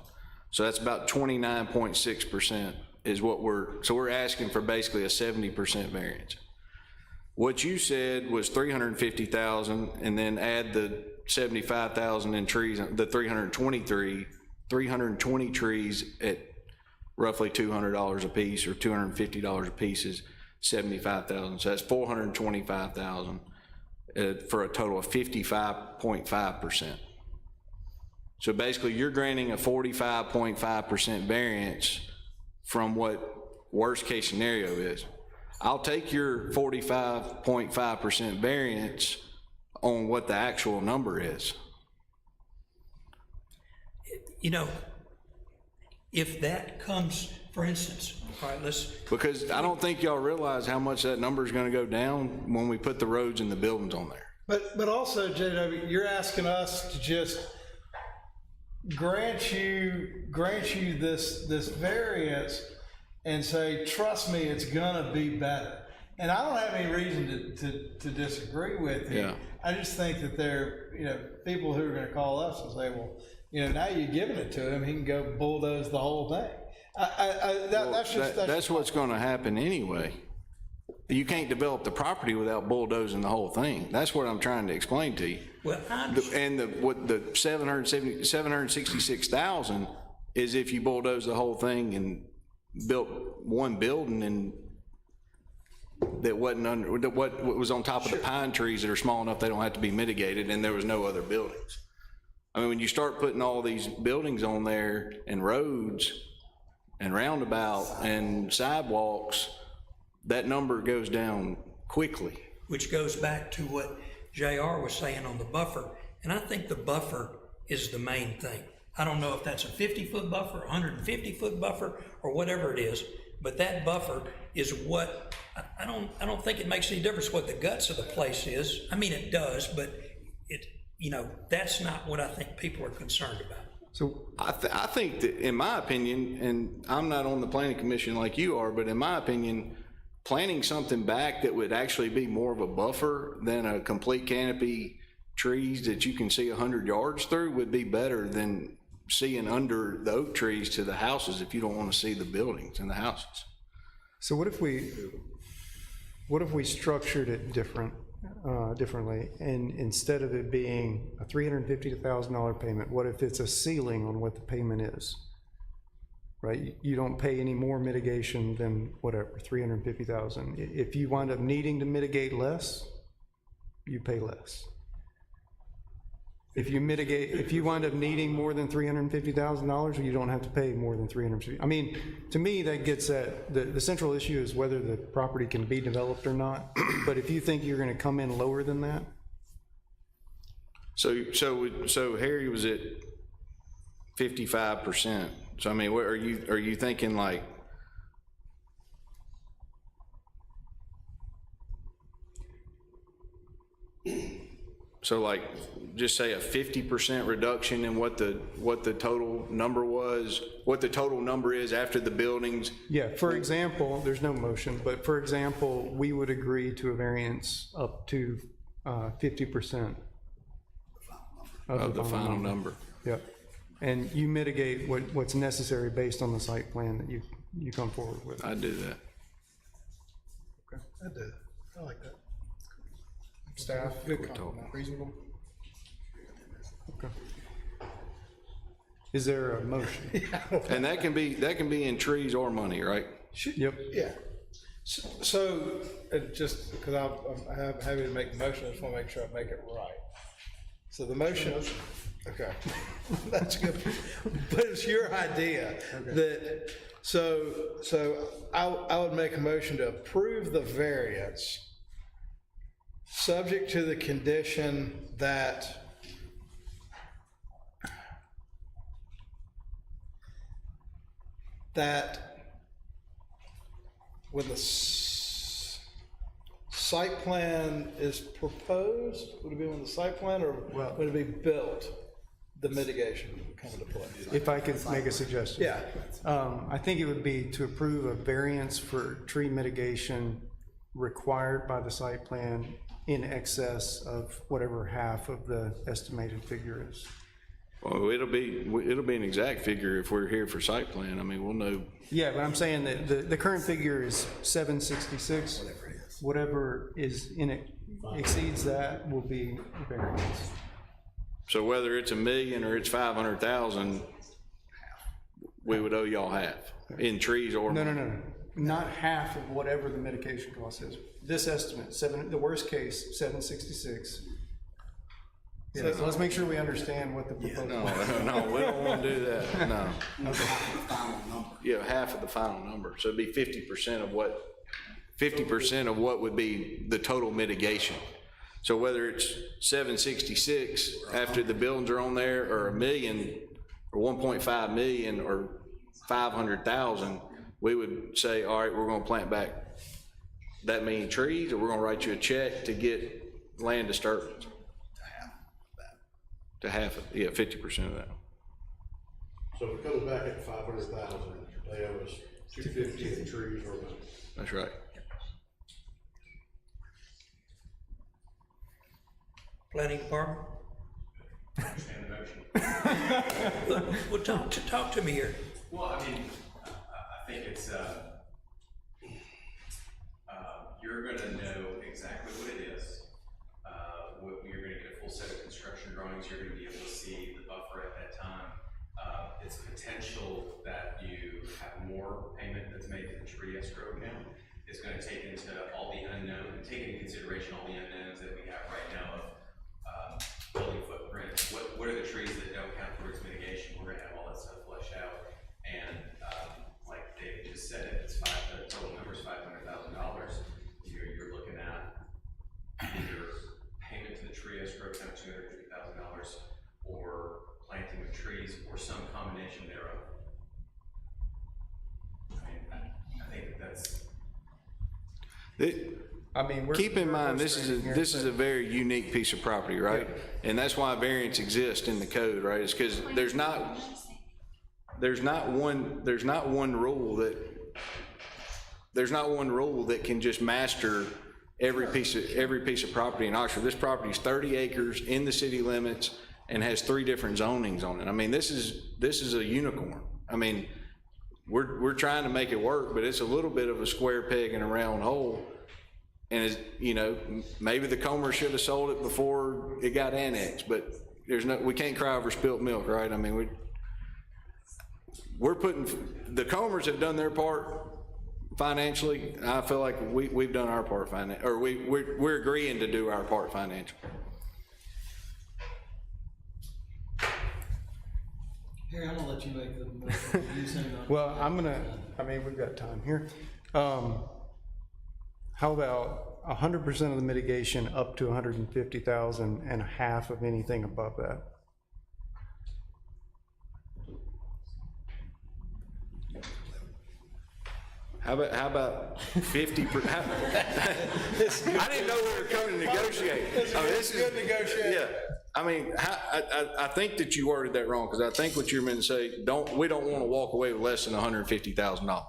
So that's about 29.6% is what we're asking for, basically a 70% variance. What you said was 350,000 and then add the 75,000 in trees, the 320 trees at roughly $200 a piece or $250 a piece is 75,000. So that's 425,000 for a total of 55.5%. So basically you're granting a 45.5% variance from what worst case scenario is. I'll take your 45.5% variance on what the actual number is. If that comes, for instance, all right, Because I don't think y'all realize how much that number is going to go down when we put the roads and the buildings on there. But also, JW, you're asking us to just grant you this variance and say, trust me, it's gonna be better. And I don't have any reason to disagree with you. Yeah. I just think that there, people who are gonna call us and say, well, now you're giving it to him, he can go bulldoze the whole thing. That's what's going to happen anyway. You can't develop the property without bulldozing the whole thing. That's what I'm trying to explain to you. well, And the 766,000 is if you bulldoze the whole thing and built one building and that wasn't under, what was on top of the pine trees that are small enough they don't have to be mitigated, and there was no other buildings. I mean, when you start putting all these buildings on there and roads and roundabout and sidewalks, that number goes down quickly. which goes back to what JR was saying on the buffer. And I think the buffer is the main thing. I don't know if that's a 50-foot buffer, 150-foot buffer, or whatever it is, But that buffer is what, I don't think it makes any difference what the guts of the place is. I mean, it does, but it, you know, that's not what I think people are concerned about. So, I think that, in my opinion, and I'm not on the planning commission like you are, but in my opinion, planting something back that would actually be more of a buffer than a complete canopy trees that you can see 100 yards through would be better than seeing under the oak trees to the houses if you don't want to see the buildings and the houses. so what if we structured it differently, and instead of it being a $350,000 payment, what if it's a ceiling on what the payment is? Right, you don't pay any more mitigation than whatever, 350,000. If you wind up needing to mitigate less, you pay less. If you wind up needing more than $350,000, you don't have to pay more than $350,000. I mean, to me, that gets at, the central issue is whether the property can be developed or not. But if you think you're gonna come in lower than that, So Harry was at 55%. So I mean, what are you thinking, like? So like, just say a 50% reduction in what the total number was, what the total number is after the buildings. yeah, for example, there's no motion, but for example, we would agree to a variance up to 50% Of the final number. Yep. And you mitigate what's necessary based on the site plan that you come forward with. I'd do that. I do. I like that. Staff, Good comment. reasonable? Okay. Is there a motion? And that can be in trees or money, right? Yep. Yeah. So, just because I'm happy to make the motion, I just want to make sure I make it right. So the motion, okay, that's good. But it's your idea that, so I would make a motion to approve the variance subject to the condition that when the site plan is proposed, would it be when the site plan, or would it be built, the mitigation would come into play? If I could make a suggestion. Yeah. I think it would be to approve a variance for tree mitigation required by the site plan in excess of whatever half of the estimated figure is. Well, it'll be an exact figure if we're here for site plan. I mean, we'll know. Yeah, but I'm saying that the current figure is 766. Whatever is in it exceeds that will be a variance. So whether it's $1 million or it's 500,000, we would owe y'all half in trees or. No. Not half of whatever the mitigation cost is. This estimate, the worst case, 766. Yeah, so let's make sure we understand what the proposal is. No, we don't want to do that, no. Yeah, half of the final number, so it'd be 50% of what would be the total mitigation. So whether it's 766 after the buildings are on there, or $1 million, or 1.5 million, or 500,000, we would say, all right, we're gonna plant back that many trees, or we're gonna write you a check to get land disturbance. To half of, yeah, 50% of that. So if it comes back at 500,000, they owe us 250 in trees or money. That's right. Planning department? Understand the motion. Well, talk to me here. Well, I mean, I think it's, you're gonna know exactly what it is. You're gonna get a full set of construction drawings, you're gonna be able to see the buffer at that time. It's potential that you have more payment that's made to the tree escrow account. It's gonna take into all the unknown, take into consideration all the unknowns that we have right now of building footprint. What are the trees that don't count towards mitigation? We're gonna have all that stuff fleshed out. And like Dave just said, if it's the total number is $500,000, you're looking at either payment to the tree escrow account, $250,000, or planting of trees, or some combination thereof. I mean, I think I mean, we're. Keep in we're mind, this illustrating here, is but- a very unique piece of property, right? And that's why variance exists in the code, right? It's because there's not one rule that can just master every piece of property in Oxford. This property is 30 acres in the city limits and has 3 different zonings on it. I mean, this is a unicorn. I mean, we're trying to make it work, but it's a little bit of a square peg in a round hole. And it's, you know, maybe the Comer should have sold it before it got annexed, but we can't cry over spilt milk, right? I mean, the Comers have done their part financially. I feel like we've done our part we're agreeing to do our part financially. Harry, I'm gonna let you make the motion. You say no. Well, we've got time here. How about 100% of the mitigation up to 150,000 and half of anything above that? How about 50? I didn't know we were coming to negotiate. This is good negotiation. Yeah, I mean, I think that you worded that wrong, because I think what you're meant to say, we don't want to walk away with less than $150,000.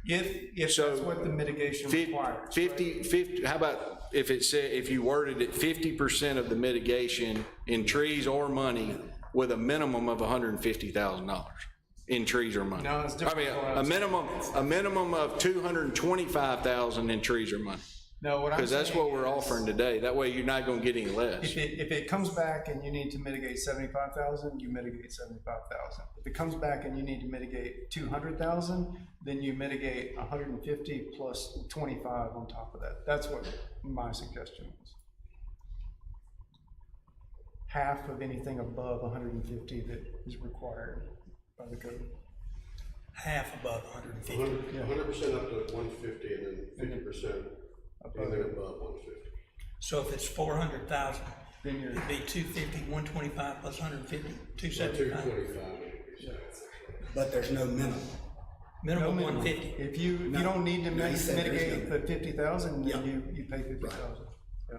If So, that's what the mitigation requires. 50, how about if you worded it 50% of the mitigation in trees or money with a minimum of $150,000 in trees or money? No, it's I mean, different. a minimum of $225,000 in trees or money. No, what I'm Because that's saying what we're offering today. That way you're not gonna get any less. If it comes back and you need to mitigate 75,000, you mitigate 75,000. If it comes back and you need to mitigate 200,000, then you mitigate 150 plus 25 on top of that. That's what my suggestion is. Half of anything above 150 that is required by the code. Half above 150. 100% up to 150 and then 50% anything above 150. So if it's 400,000, Then you're, it'd be 250, 125 plus 150, 275. 225. But there's no minimum. Minimum 150. if you don't need to No, he said there's mitigate no- the 50,000, Yeah. then you pay 50,000. Yeah.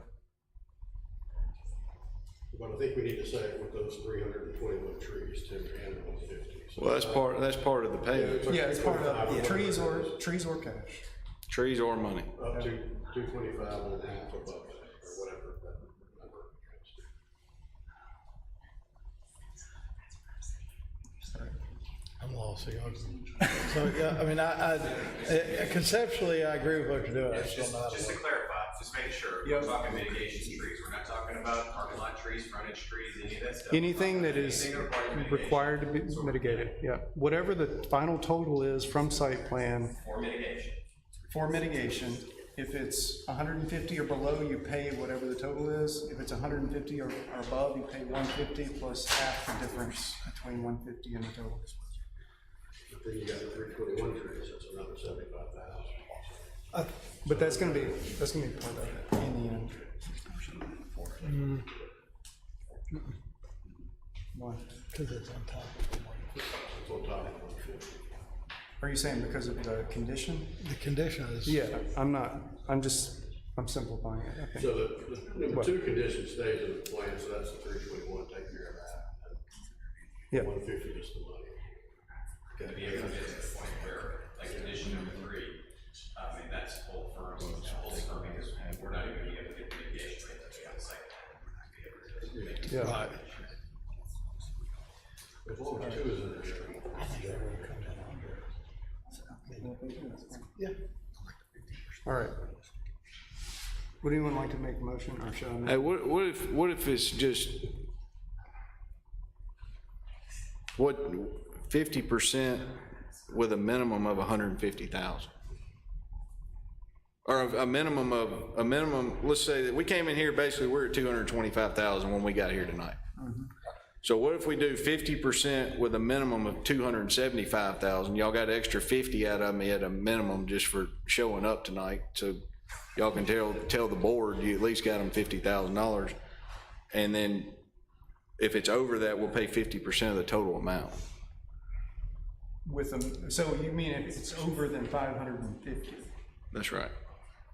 But I think we need to say with those 321 trees, 10 and 150. So Well, that's part of the payment, Yeah, it's part of trees or cash. trees or money. up to 225 and a half above that, or whatever that number is. I'm lost here. So, yeah, I mean, conceptually, I agree with what you're doing. I just don't know how to Just to work. clarify, just making sure, we're talking mitigation trees, we're not talking about parking lot trees, frontage trees, any of that stuff. Anything that is Anything required to be mitigated, yeah. Whatever the final total is from site plan For mitigation. for mitigation, if it's 150 or below, you pay whatever the total is. If it's 150 or above, you pay 150 plus half the difference between 150 and the total. But then you got the 321 trees, that's another 75,000. But that's gonna be part of it in the end. Why? Because it's on top. It's on top of 150. Are you saying because of the condition? The condition is. Yeah, I'm simplifying it, I think. So the number 2 condition stays in the plan, so that's the 321, take care of that. Yeah. 150 is the money. To be able to get to the point where, like condition number 3, I mean, that's hold firm, because we're not even gonna be able to get the mitigation rate that's on the site. Yeah. Right. As long as 2 is in there. Yeah. All right. Would anyone like to make a motion, or should I make? Hey, what if it's just, 50% with a minimum of 150,000? Or a minimum, let's say that we came in here, basically, we're at 225,000 when we got here tonight. So what if we do 50% with a minimum of 275,000? Y'all got extra 50 out of me at a minimum just for showing up tonight, so y'all can tell the board you at least got them $50,000. And then if it's over that, we'll pay 50% of the total amount. With them, so you mean if it's over than 550? That's right.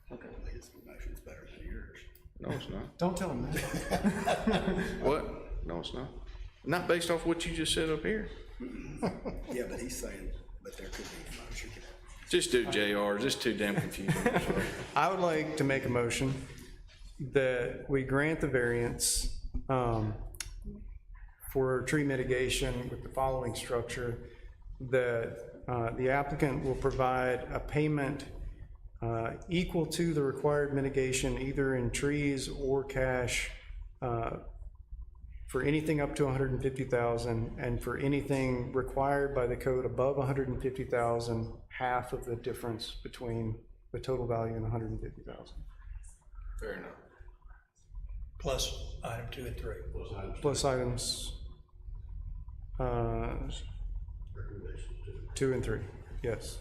His motion's better than yours. No, it's not. Don't tell him that. What? No, it's not. Not based off what you just said up here. Yeah, but he's saying, but there could be a motion. Just do JR, just too damn confusing. I would like to make a motion that we grant the variance for tree mitigation with the following structure, that the applicant will provide a payment equal to the required mitigation, either in trees or cash, for anything up to 150,000, and for anything required by the code above 150,000, half of the difference between the total value and 150,000. Fair enough. Plus item 2 and 3. Plus items 2 and 3, yes.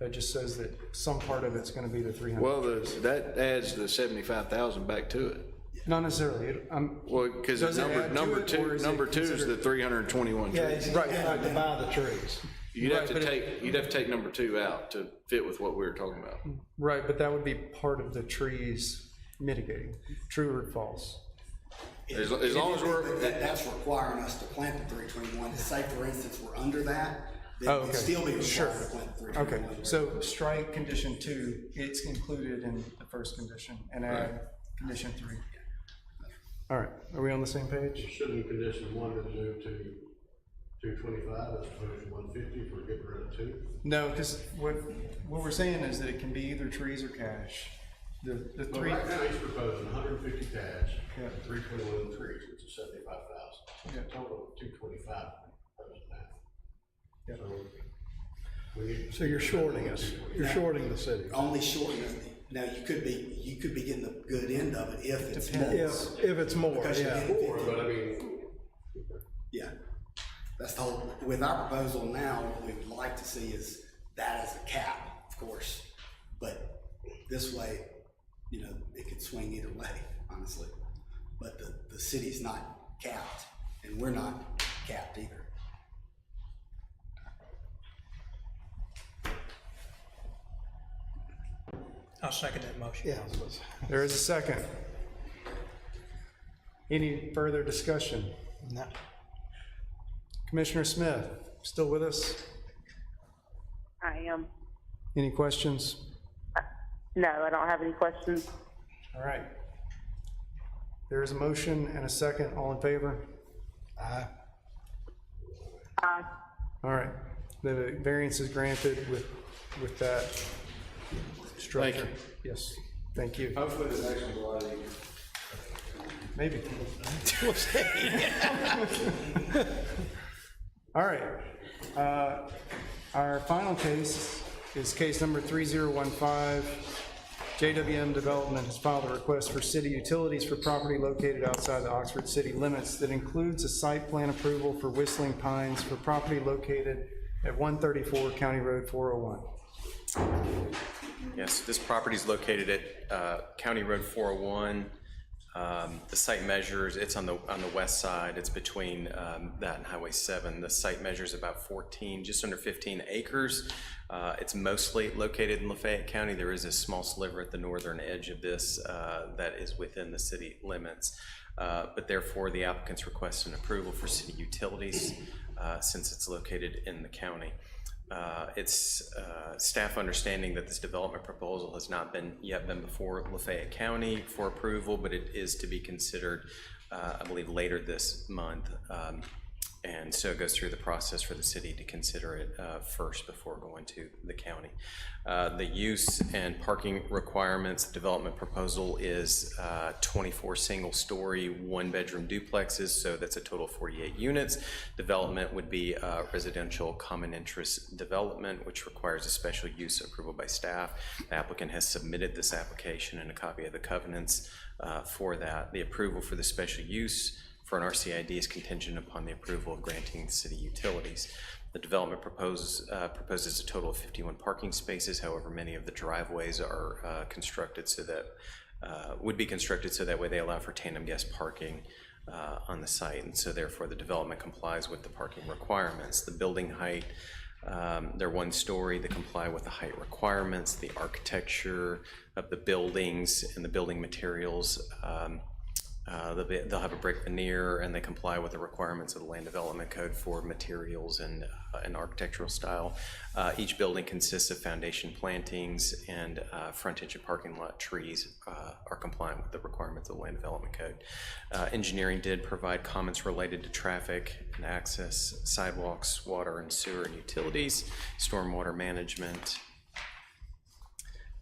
That just says that some part of it's gonna be the 300. Well, that adds the 75,000 back to it. Not necessarily, Well, because Does it add to number it, or two is it is the considered- 321 Yeah, trees. he's gonna have to buy the trees. You'd have Right, to but take number 2 out to fit with what we were talking about. right, but that would be part of the trees mitigating, true or false? As long as we're, That's requiring us to plant the 321. Say, for instance, we're under that, Oh, then okay. it'd still be Sure. required to plant the 321. Okay, so strike condition 2, it's included in the first condition, and add condition 3. All right, are we on the same page? Shouldn't condition 1 have moved to 225 as opposed to 150 for getting rid of 2? No, because what we're saying is that it can be either trees or cash. The Well, three, right now he's proposing 150 cash, Yeah. 321 trees, which is 75,000. Yeah. Total of 225 proposed now. Yeah. So we need. So you're shorting us. You're shorting the city. Only short, now you could be getting the good end of it if it's more. If it's more, Because you're yeah. getting More, 50. but I mean, Yeah, that's the whole, with our proposal now, what we'd like to see is that as a cap, of course. But this way, you know, it could swing either way, honestly. But the city's not capped, and we're not capped either. I'll second that motion. Yeah. there is a second. Any further discussion? No. Commissioner Smith, still with us? I am. Any questions? No, I don't have any questions. All right. There is a motion and a second, all in favor? Aye. Aye. All right, the variance is granted with that structure. Thank Yes, thank you. hopefully the next one's a lot easier. Maybe. All right, our final case is case number 3015. JWM Development has filed a request for city utilities for property located outside the Oxford city limits that includes a site plan approval for Whistling Pines for property located at 134 County Road 401. Yes, this property is located at County Road 401. The site measures, it's on the west side, it's between that and Highway 7. The site measures about 14, just under 15 acres. It's mostly located in Lafayette County. There is a small sliver at the northern edge of this that is within the city limits. But therefore, the applicant's requesting approval for city utilities since it's located in the county. It's staff understanding that this development proposal has not yet been before Lafayette County for approval, but it is to be considered, I believe, later this month. And so it goes through the process for the city to consider it first before going to the county. The use and parking requirements, the development proposal is 24 single-story, one-bedroom duplexes, so that's a total of 48 units. Development would be residential common interest development, which requires a special use approval by staff. The applicant has submitted this application and a copy of the covenants for that. The approval for the special use for an RCID is contingent upon the approval of granting city utilities. The development proposes a total of 51 parking spaces. However, many of the driveways are constructed so that would be constructed so that way they allow for tandem guest parking on the site, and so therefore the development complies with the parking requirements. The building height They're one story, they comply with the height requirements, the architecture of the buildings and the building materials. They'll have a brick veneer, and they comply with the requirements of the Land Development Code for materials and architectural style. Each building consists of foundation plantings, and frontage and parking lot trees are compliant with the requirements of the Land Development Code. Engineering did provide comments related to traffic and access, sidewalks, water and sewer and utilities, stormwater management,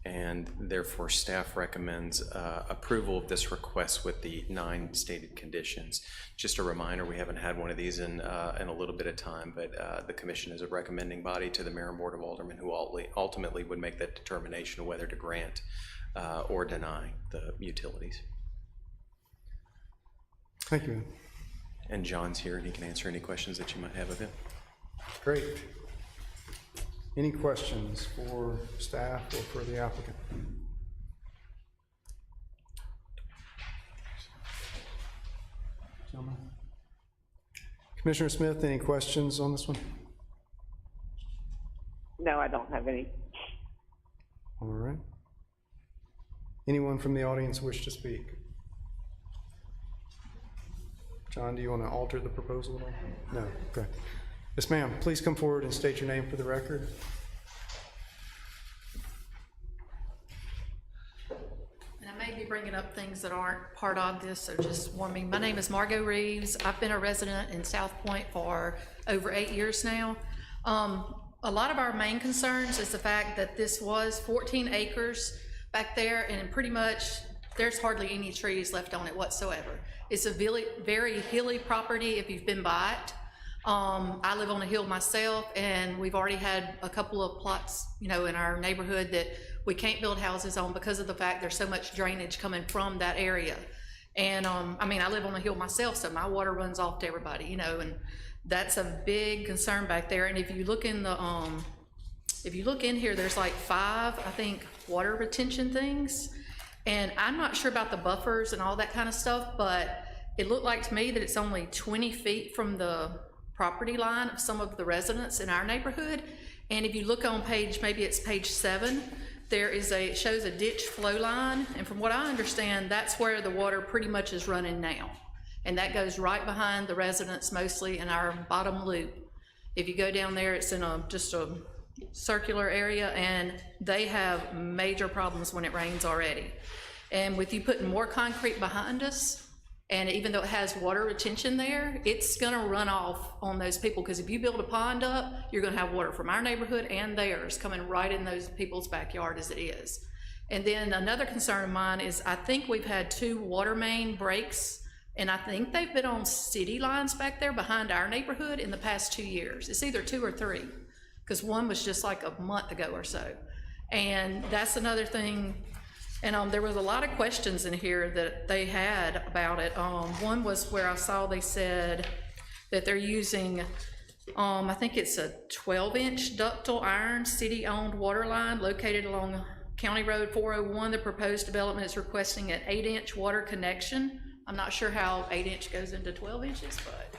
and therefore staff recommends approval of this request with the 9 stated conditions. Just a reminder, we haven't had one of these in a little bit of time, but the commission is a recommending body to the mayor and board of aldermen, who ultimately would make that determination of whether to grant or deny the utilities. Thank you. And John's here, and he can answer any questions that you might have of him. Great. Any questions for staff or for the applicant? Gentlemen? Commissioner Smith, any questions on this one? No, I don't have any. All right. Anyone from the audience wish to speak? John, do you want to alter the proposal at all? No, okay. Yes, ma'am, please come forward and state your name for the record. And I may be bringing up things that aren't part of this, so just warn me. My name is Margot Reeves. I've been a resident in South Point for over 8 years now. A lot of our main concerns is the fact that this was 14 acres back there, and pretty much there's hardly any trees left on it whatsoever. It's a very hilly property if you've been by it. I live on a hill myself, and we've already had a couple of plots, in our neighborhood that we can't build houses on because of the fact there's so much drainage coming from that area. And, I live on a hill myself, so my water runs off to everybody, and that's a big concern back there. And if you look in the, here, there's like 5, I think, water retention things. And I'm not sure about the buffers and all that kind of stuff, but it looked like to me that it's only 20 feet from the property line of some of the residents in our neighborhood. And if you look on maybe it's page 7, it shows a ditch flow line. And from what I understand, that's where the water pretty much is running now. And that goes right behind the residents, mostly in our bottom loop. If you go down there, it's in just a circular area, and they have major problems when it rains already. And with you putting more concrete behind us, and even though it has water retention there, it's gonna run off on those people, because if you build a pond up, you're gonna have water from our neighborhood and theirs coming right in those people's backyard as it is. And then another concern of mine is I think we've had 2 water main breaks, and I think they've been on city lines back there behind our neighborhood in the past 2 years. It's either 2 or 3, because one was just like a month ago or so. And that's another thing. And there was a lot of questions in here that they had about it. One was where I saw they said that they're using, I think it's a 12-inch ductile iron city-owned water line located along County Road 401. The proposed development is requesting an 8-inch water connection. I'm not sure how 8-inch goes into 12 inches, but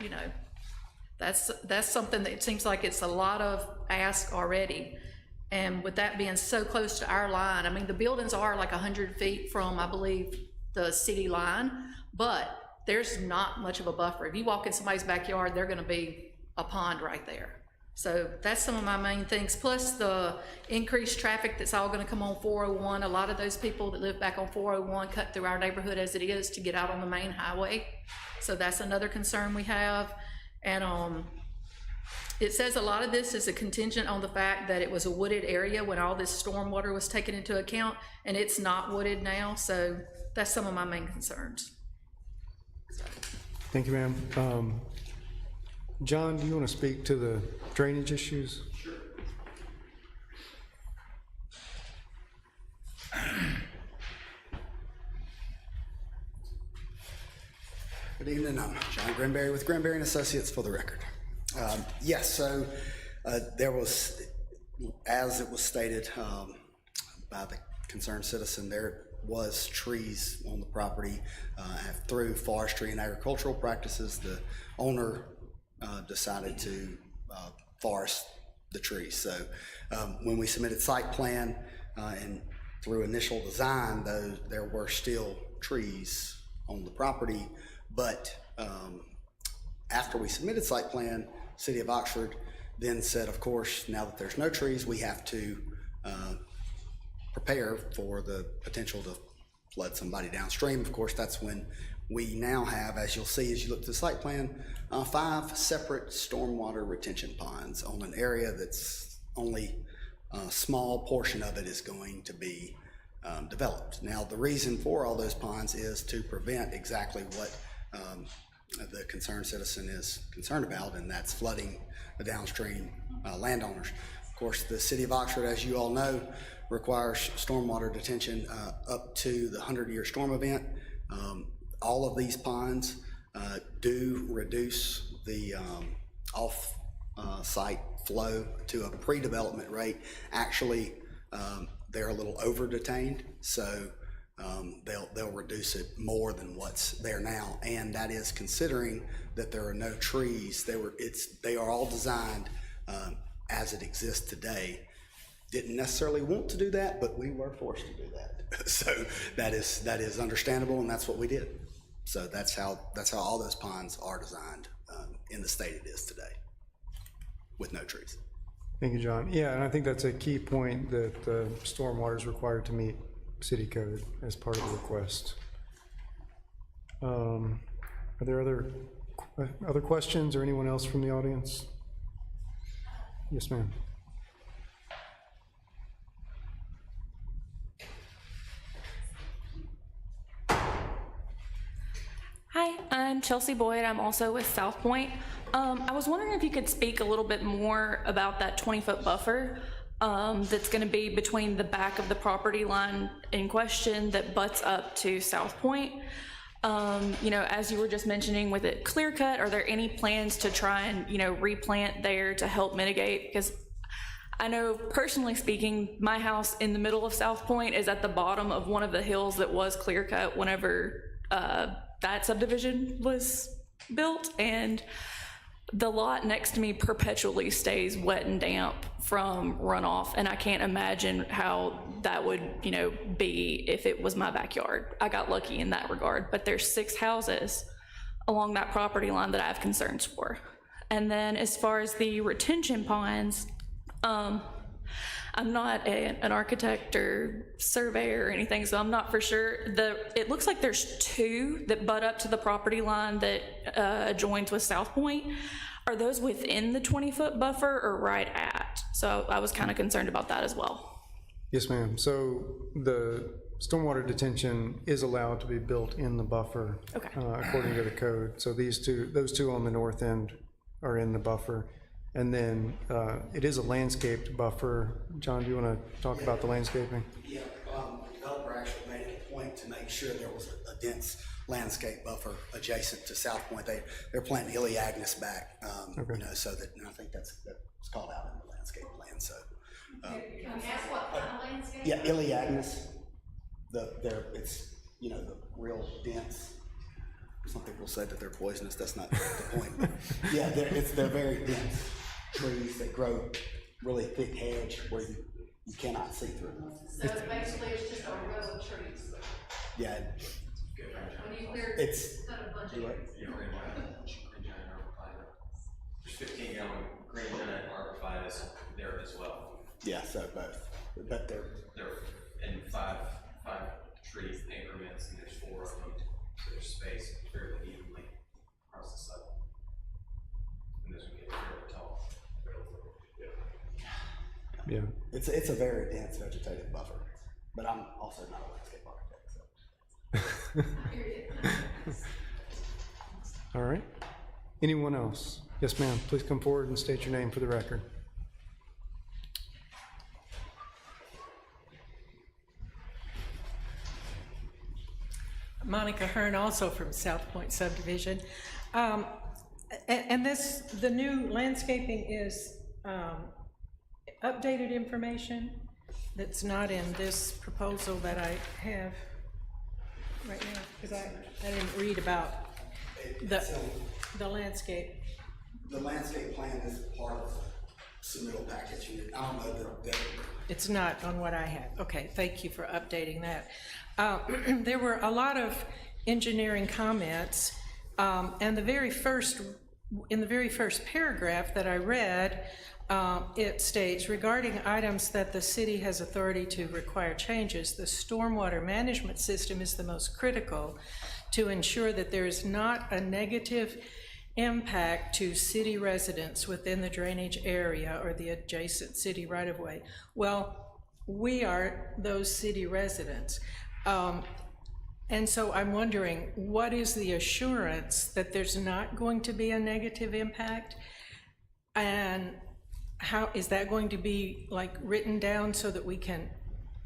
that's something that it seems like it's a lot of ask already. And with that being so close to our line, the buildings are like 100 feet from, I believe, the city line, but there's not much of a buffer. If you walk in somebody's backyard, they're gonna be a pond right there. So that's some of my main things, plus the increased traffic that's all gonna come on 401. A lot of those people that live back on 401 cut through our neighborhood as it is to get out on the main highway. So that's another concern we have. And it says a lot of this is a contingent on the fact that it was a wooded area when all this stormwater was taken into account, and it's not wooded now, so that's some of my main concerns. Thank you, ma'am. John, do you want to speak to the drainage issues? Sure. Good evening, I'm John Granberry with Granberry and Associates for the record. Yes, so there was, as it was stated by the concerned citizen, there was trees on the property. Through forestry and agricultural practices, the owner decided to forest the trees. So when we submitted site plan and through initial design, though, there were still trees on the property, but after we submitted site plan, City of Oxford then said, of course, now that there's no trees, we have to prepare for the potential to flood somebody downstream. Of course, that's when we now have, as you'll see as you look at the site plan, 5 separate stormwater retention ponds on an area that's only a small portion of it is going to be developed. Now, the reason for all those ponds is to prevent exactly what the concerned citizen is concerned about, and that's flooding the downstream landowners. Of course, the City of Oxford, as you all know, requires stormwater detention up to the 100-year storm event. All of these ponds do reduce the off-site flow to a pre-development rate. Actually, they're a little over-detained, so they'll reduce it more than what's there now, and that is considering that there are no trees. They are all designed as it exists today. Didn't necessarily want to do that, but we were forced to do that. So that is understandable, and that's what we did. So that's how all those ponds are designed in the state it is today, with no trees. Thank you, John. Yeah, and I think that's a key point, that stormwater is required to meet city code as part of the request. Are there other questions or anyone else from the audience? Yes, ma'am. Hi, I'm Chelsea Boyd. I'm also with South Point. I was wondering if you could speak a little bit more about that 20-foot buffer that's going to be between the back of the property line in question that butts up to South Point. You know, as you were just mentioning with it clear cut, are there any plans to try and, you know, replant there to help mitigate? Because I know, personally speaking, my house in the middle of South Point is at the bottom of one of the hills that was clear cut whenever that subdivision was built, and the lot next to me perpetually stays wet and damp from runoff, and I can't imagine how that would, you know, be if it was my backyard. I got lucky in that regard, but there's 6 houses along that property line that I have concerns for. And then as far as the retention ponds, I'm not an architect or surveyor or anything, so I'm not for sure. It looks like there's 2 that butt up to the property line that adjoins with South Point. Are those within the 20-foot buffer or right at? So I was kind of concerned about that as well. Yes, ma'am. So the stormwater detention is allowed to be built in the buffer, Okay. According to the code. So those two on the north end are in the buffer. And then it is a landscaped buffer. John, do you want to talk about the landscaping? Yeah, the developer actually made it a point to make sure there was a dense landscape buffer adjacent to South Point. They're planting Iliagnus back, Okay. you know, so that, and I think that's called out in the landscape plan. So, Ask what kind of landscape? yeah, Iliagnus. It's, you know, the real dense. Some people say that they're poisonous. That's not the point. But yeah, they're very dense trees that grow really thick hedge where you cannot see through them. So basically, it's just a row of trees. Yeah, When you clear, it's. cut a bunch of Do what? trees. There's 15 gallon green giant arborvitae there as well. Yeah, so both, but they're. They're in five tree increments, and there's 4 of them. So there's space fairly evenly across the site. And this would get fairly tall. Yeah. It's a very dense vegetative buffer, but I'm also not a landscape architect, so. All right. Anyone else? Yes, ma'am. Please come forward and state your name for the record. Monica Hearn, also from South Point subdivision. And the new landscaping is updated information that's not in this proposal that I have right now, because I didn't read about the landscape. The landscape plan is part of submittal package. I don't know that. It's not on what I have. Okay, thank you for updating that. There were a lot of engineering comments, and in the very first paragraph that I read, it states, regarding items that the city has authority to require changes, the stormwater management system is the most critical to ensure that there is not a negative impact to city residents within the drainage area or the adjacent city right-of-way. Well, we are those city residents. And so I'm wondering, what is the assurance that there's not going to be a negative impact? And how is that going to be like written down so that we can,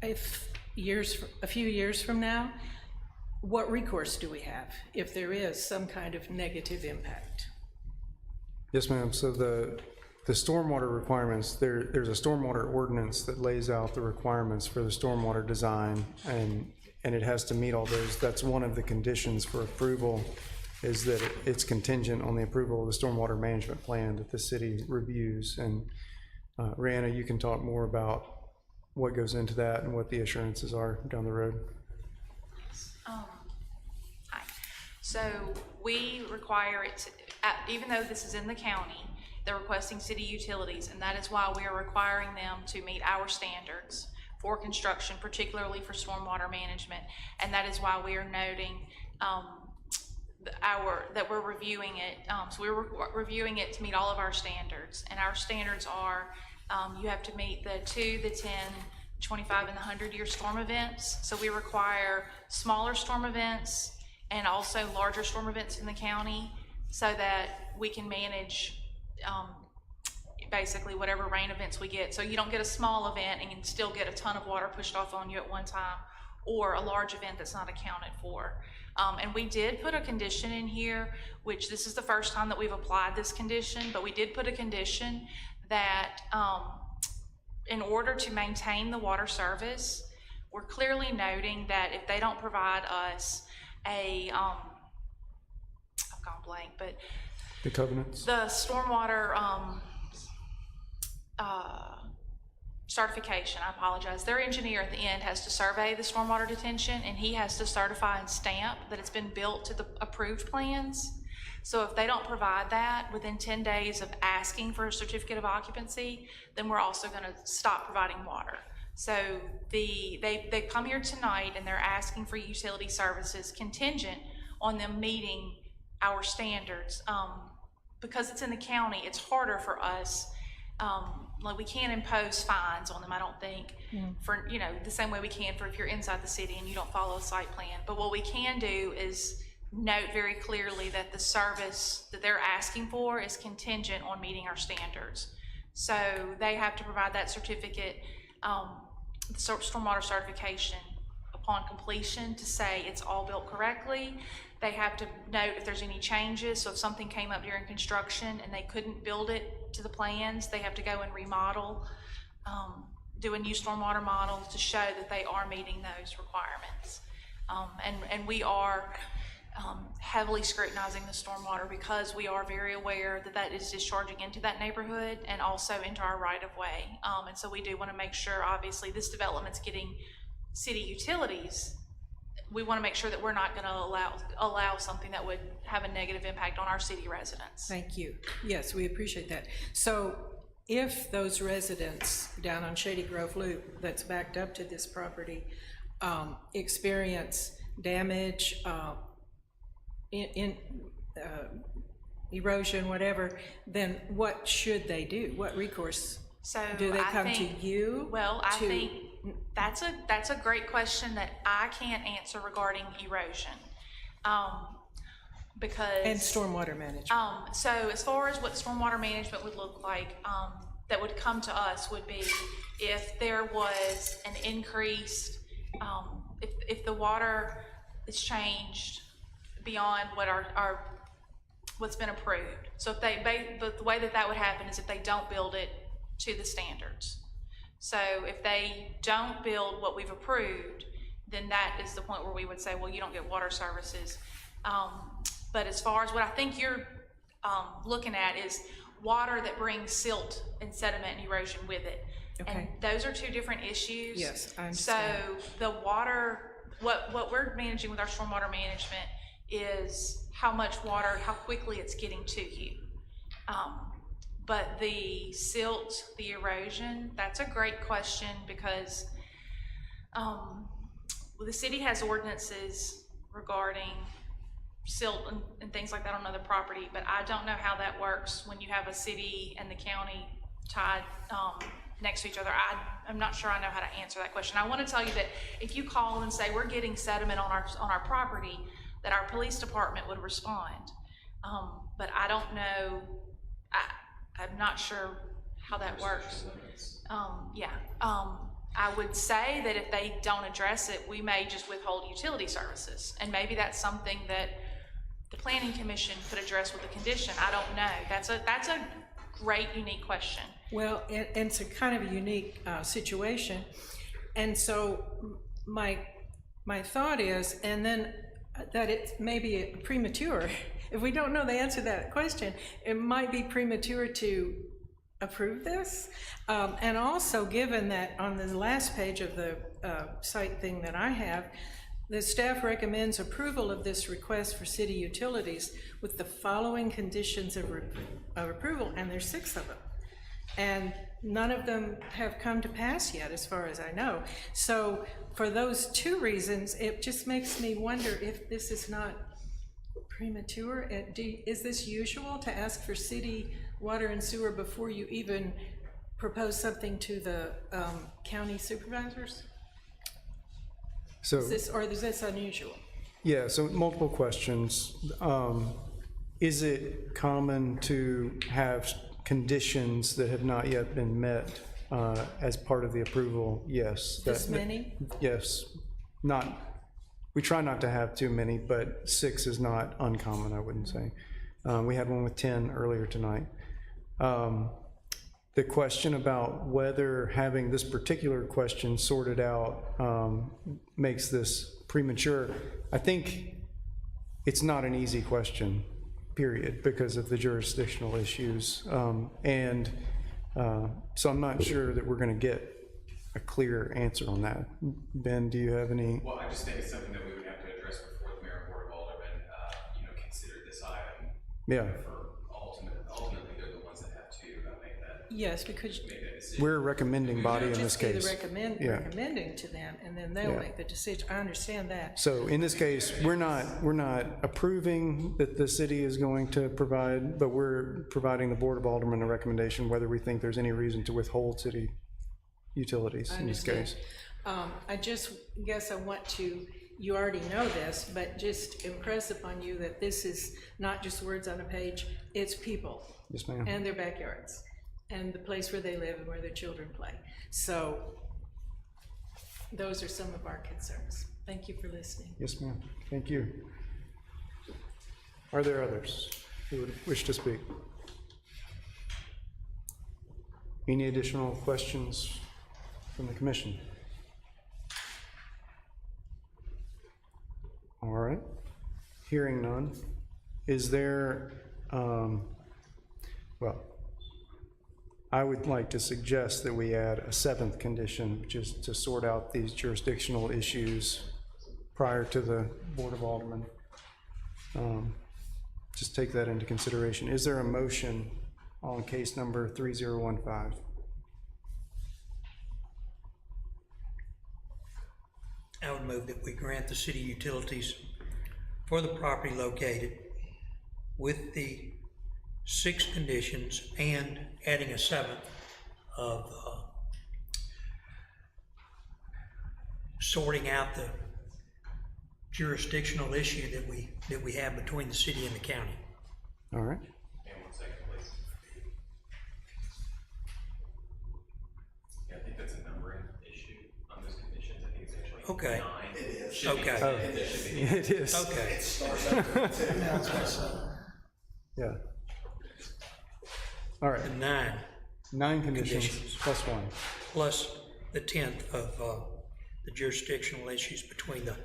if a few years from now, what recourse do we have if there is some kind of negative impact? Yes, ma'am. So the stormwater requirements, there's a stormwater ordinance that lays out the requirements for the stormwater design, and it has to meet all those. That's one of the conditions for approval, is that it's contingent on the approval of the stormwater management plan that the city reviews. And Rihanna, you can talk more about what goes into that and what the assurances are down the road. Hi. So we require it, even though this is in the county, they're requesting city utilities, and that is why we are requiring them to meet our standards for construction, particularly for stormwater management. And that is why we are noting that we're reviewing it. So we're reviewing it to meet all of our standards. And our standards are, you have to meet the 2, the 10, 25, and the 100-year storm events. So we require smaller storm events and also larger storm events in the county so that we can manage basically whatever rain events we get. So you don't get a small event and you can still get a ton of water pushed off on you at one time, or a large event that's not accounted for. And we did put a condition in here, which this is the first time that we've applied this condition, but we did put a condition that in order to maintain the water service, we're clearly noting that if they don't provide us a, I've gone blank, but The covenants? the stormwater certification, I apologize. Their engineer at the end has to survey the stormwater detention, and he has to certify and stamp that it's been built to the approved plans. So if they don't provide that within 10 days of asking for a certificate of occupancy, then we're also going to stop providing water. So they come here tonight and they're asking for utility services contingent on them meeting our standards. Because it's in the county, it's harder for us. Like we can't impose fines on them, I don't think, for, you know, the same way we can for if you're inside the city and you don't follow a site plan. But what we can do is note very clearly that the service that they're asking for is contingent on meeting our standards. So they have to provide that certificate, the stormwater certification upon completion to say it's all built correctly. They have to note if there's any changes. So if something came up during construction and they couldn't build it to the plans, they have to go and remodel, do a new stormwater model to show that they are meeting those requirements. And we are heavily scrutinizing the stormwater because we are very aware that that is discharging into that neighborhood and also into our right-of-way. And so we do want to make sure, obviously, this development's getting city utilities. We want to make sure that we're not going to allow something that would have a negative impact on our city residents. Thank you. Yes, we appreciate that. So if those residents down on Shady Grove Loop that's backed up to this property experience damage, erosion, whatever, then what should they do? What recourse? So do they come I think, to you? Well, I think that's a great question that I can't answer regarding erosion, because and stormwater management. So as far as what stormwater management would look like, that would come to us would be if there was an increased, if the water is changed beyond what what's been approved. So if but the way that would happen is if they don't build it to the standards. So if they don't build what we've approved, then that is the point where we would say, well, you don't get water services. But as far as what I think you're looking at is water that brings silt and sediment and erosion with it. And Okay. those are two different issues. Yes, I understand. So the water, what we're managing with our stormwater management is how much water, how quickly it's getting to you. But the silt, the erosion, that's a great question because the city has ordinances regarding silt and things like that on other property, but I don't know how that works when you have a city and the county tied next to each other. I'm not sure I know how to answer that question. I want to tell you that if you call and say we're getting sediment on our property, that our police department would respond. But I don't know. I'm not sure how that works. I would say that if they don't address it, we may just withhold utility services. And maybe that's something that the planning commission could address with a condition. I don't know. That's a great, unique question. Well, and it's a kind of a unique situation. And so my thought is, and then that it may be premature. If we don't know the answer to that question, it might be premature to approve this. And also, given that on the last page of the site thing that I have, the staff recommends approval of this request for city utilities with the following conditions of approval, and there's 6 of them. And none of them have come to pass yet, as far as I know. So for those 2 reasons, it just makes me wonder if this is not premature. Is this usual to ask for city water and sewer before you even propose something to the county supervisors? So, Or is this unusual? yeah, so multiple questions. Is it common to have conditions that have not yet been met as part of the approval? Yes. This many? Yes. We try not to have too many, but 6 is not uncommon, I wouldn't say. We had one with 10 earlier tonight. The question about whether having this particular question sorted out makes this premature, I think it's not an easy question, period, because of the jurisdictional issues. So I'm not sure that we're going to get a clear answer on that. Ben, do you have any? Well, I just think it's something that we would have to address before the mayor and board of aldermen, consider this item. Yeah. For ultimately, they're the ones that have to make that. Yes, because Make that decision. We're a recommending body in this just be case. the Yeah. recommending to them, and then they'll Yeah. make the decision. I understand that. So in this case, we're not approving that the city is going to provide, but we're providing the Board of Aldermen a recommendation whether we think there's any reason to withhold city utilities in this case. I just guess I want to, you already know this, but just impress upon you that this is not just words on a page, it's people. Yes, ma'am. And their backyards, and the place where they live and where their children play. So those are some of our concerns. Thank you for listening. Yes, ma'am. Thank you. Are there others who would wish to speak? Any additional questions from the commission? All right. Hearing none. Is there, well, I would like to suggest that we add a 7th condition, which is to sort out these jurisdictional issues prior to the Board of Aldermen. Just take that into consideration. Is there a motion on case number 3015? I would move that we grant the city utilities for the property located with the 6 conditions and adding a 7th of sorting out the jurisdictional issue that we have between the city and the county. All right. And 1 second, please. Yeah, I think that's a numbering issue on those conditions. I think it's actually Okay. 9. It is. Should be- Okay. Oh, it should be- it is. Okay. Yeah. All right. The 9 9 conditions Conditions. plus 1. plus the 10th of the jurisdictional issues between the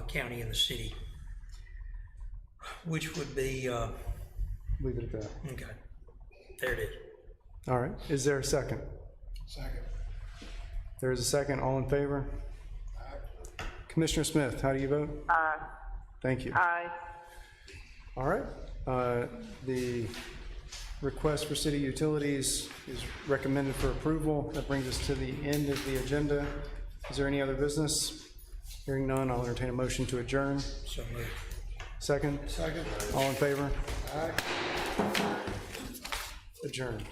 county and the city, which would be, Leave it at that. okay. There it is. All right, is there a second? Second. There is a second, all in favor? Commissioner Smith, how do you vote? Aye. Thank you. Aye. All right, the request for city utilities is recommended for approval. That brings us to the end of the agenda. Is there any other business? Hearing none, I'll entertain a motion to adjourn. So moved. Second? Second. All in favor? Aye. Adjourned.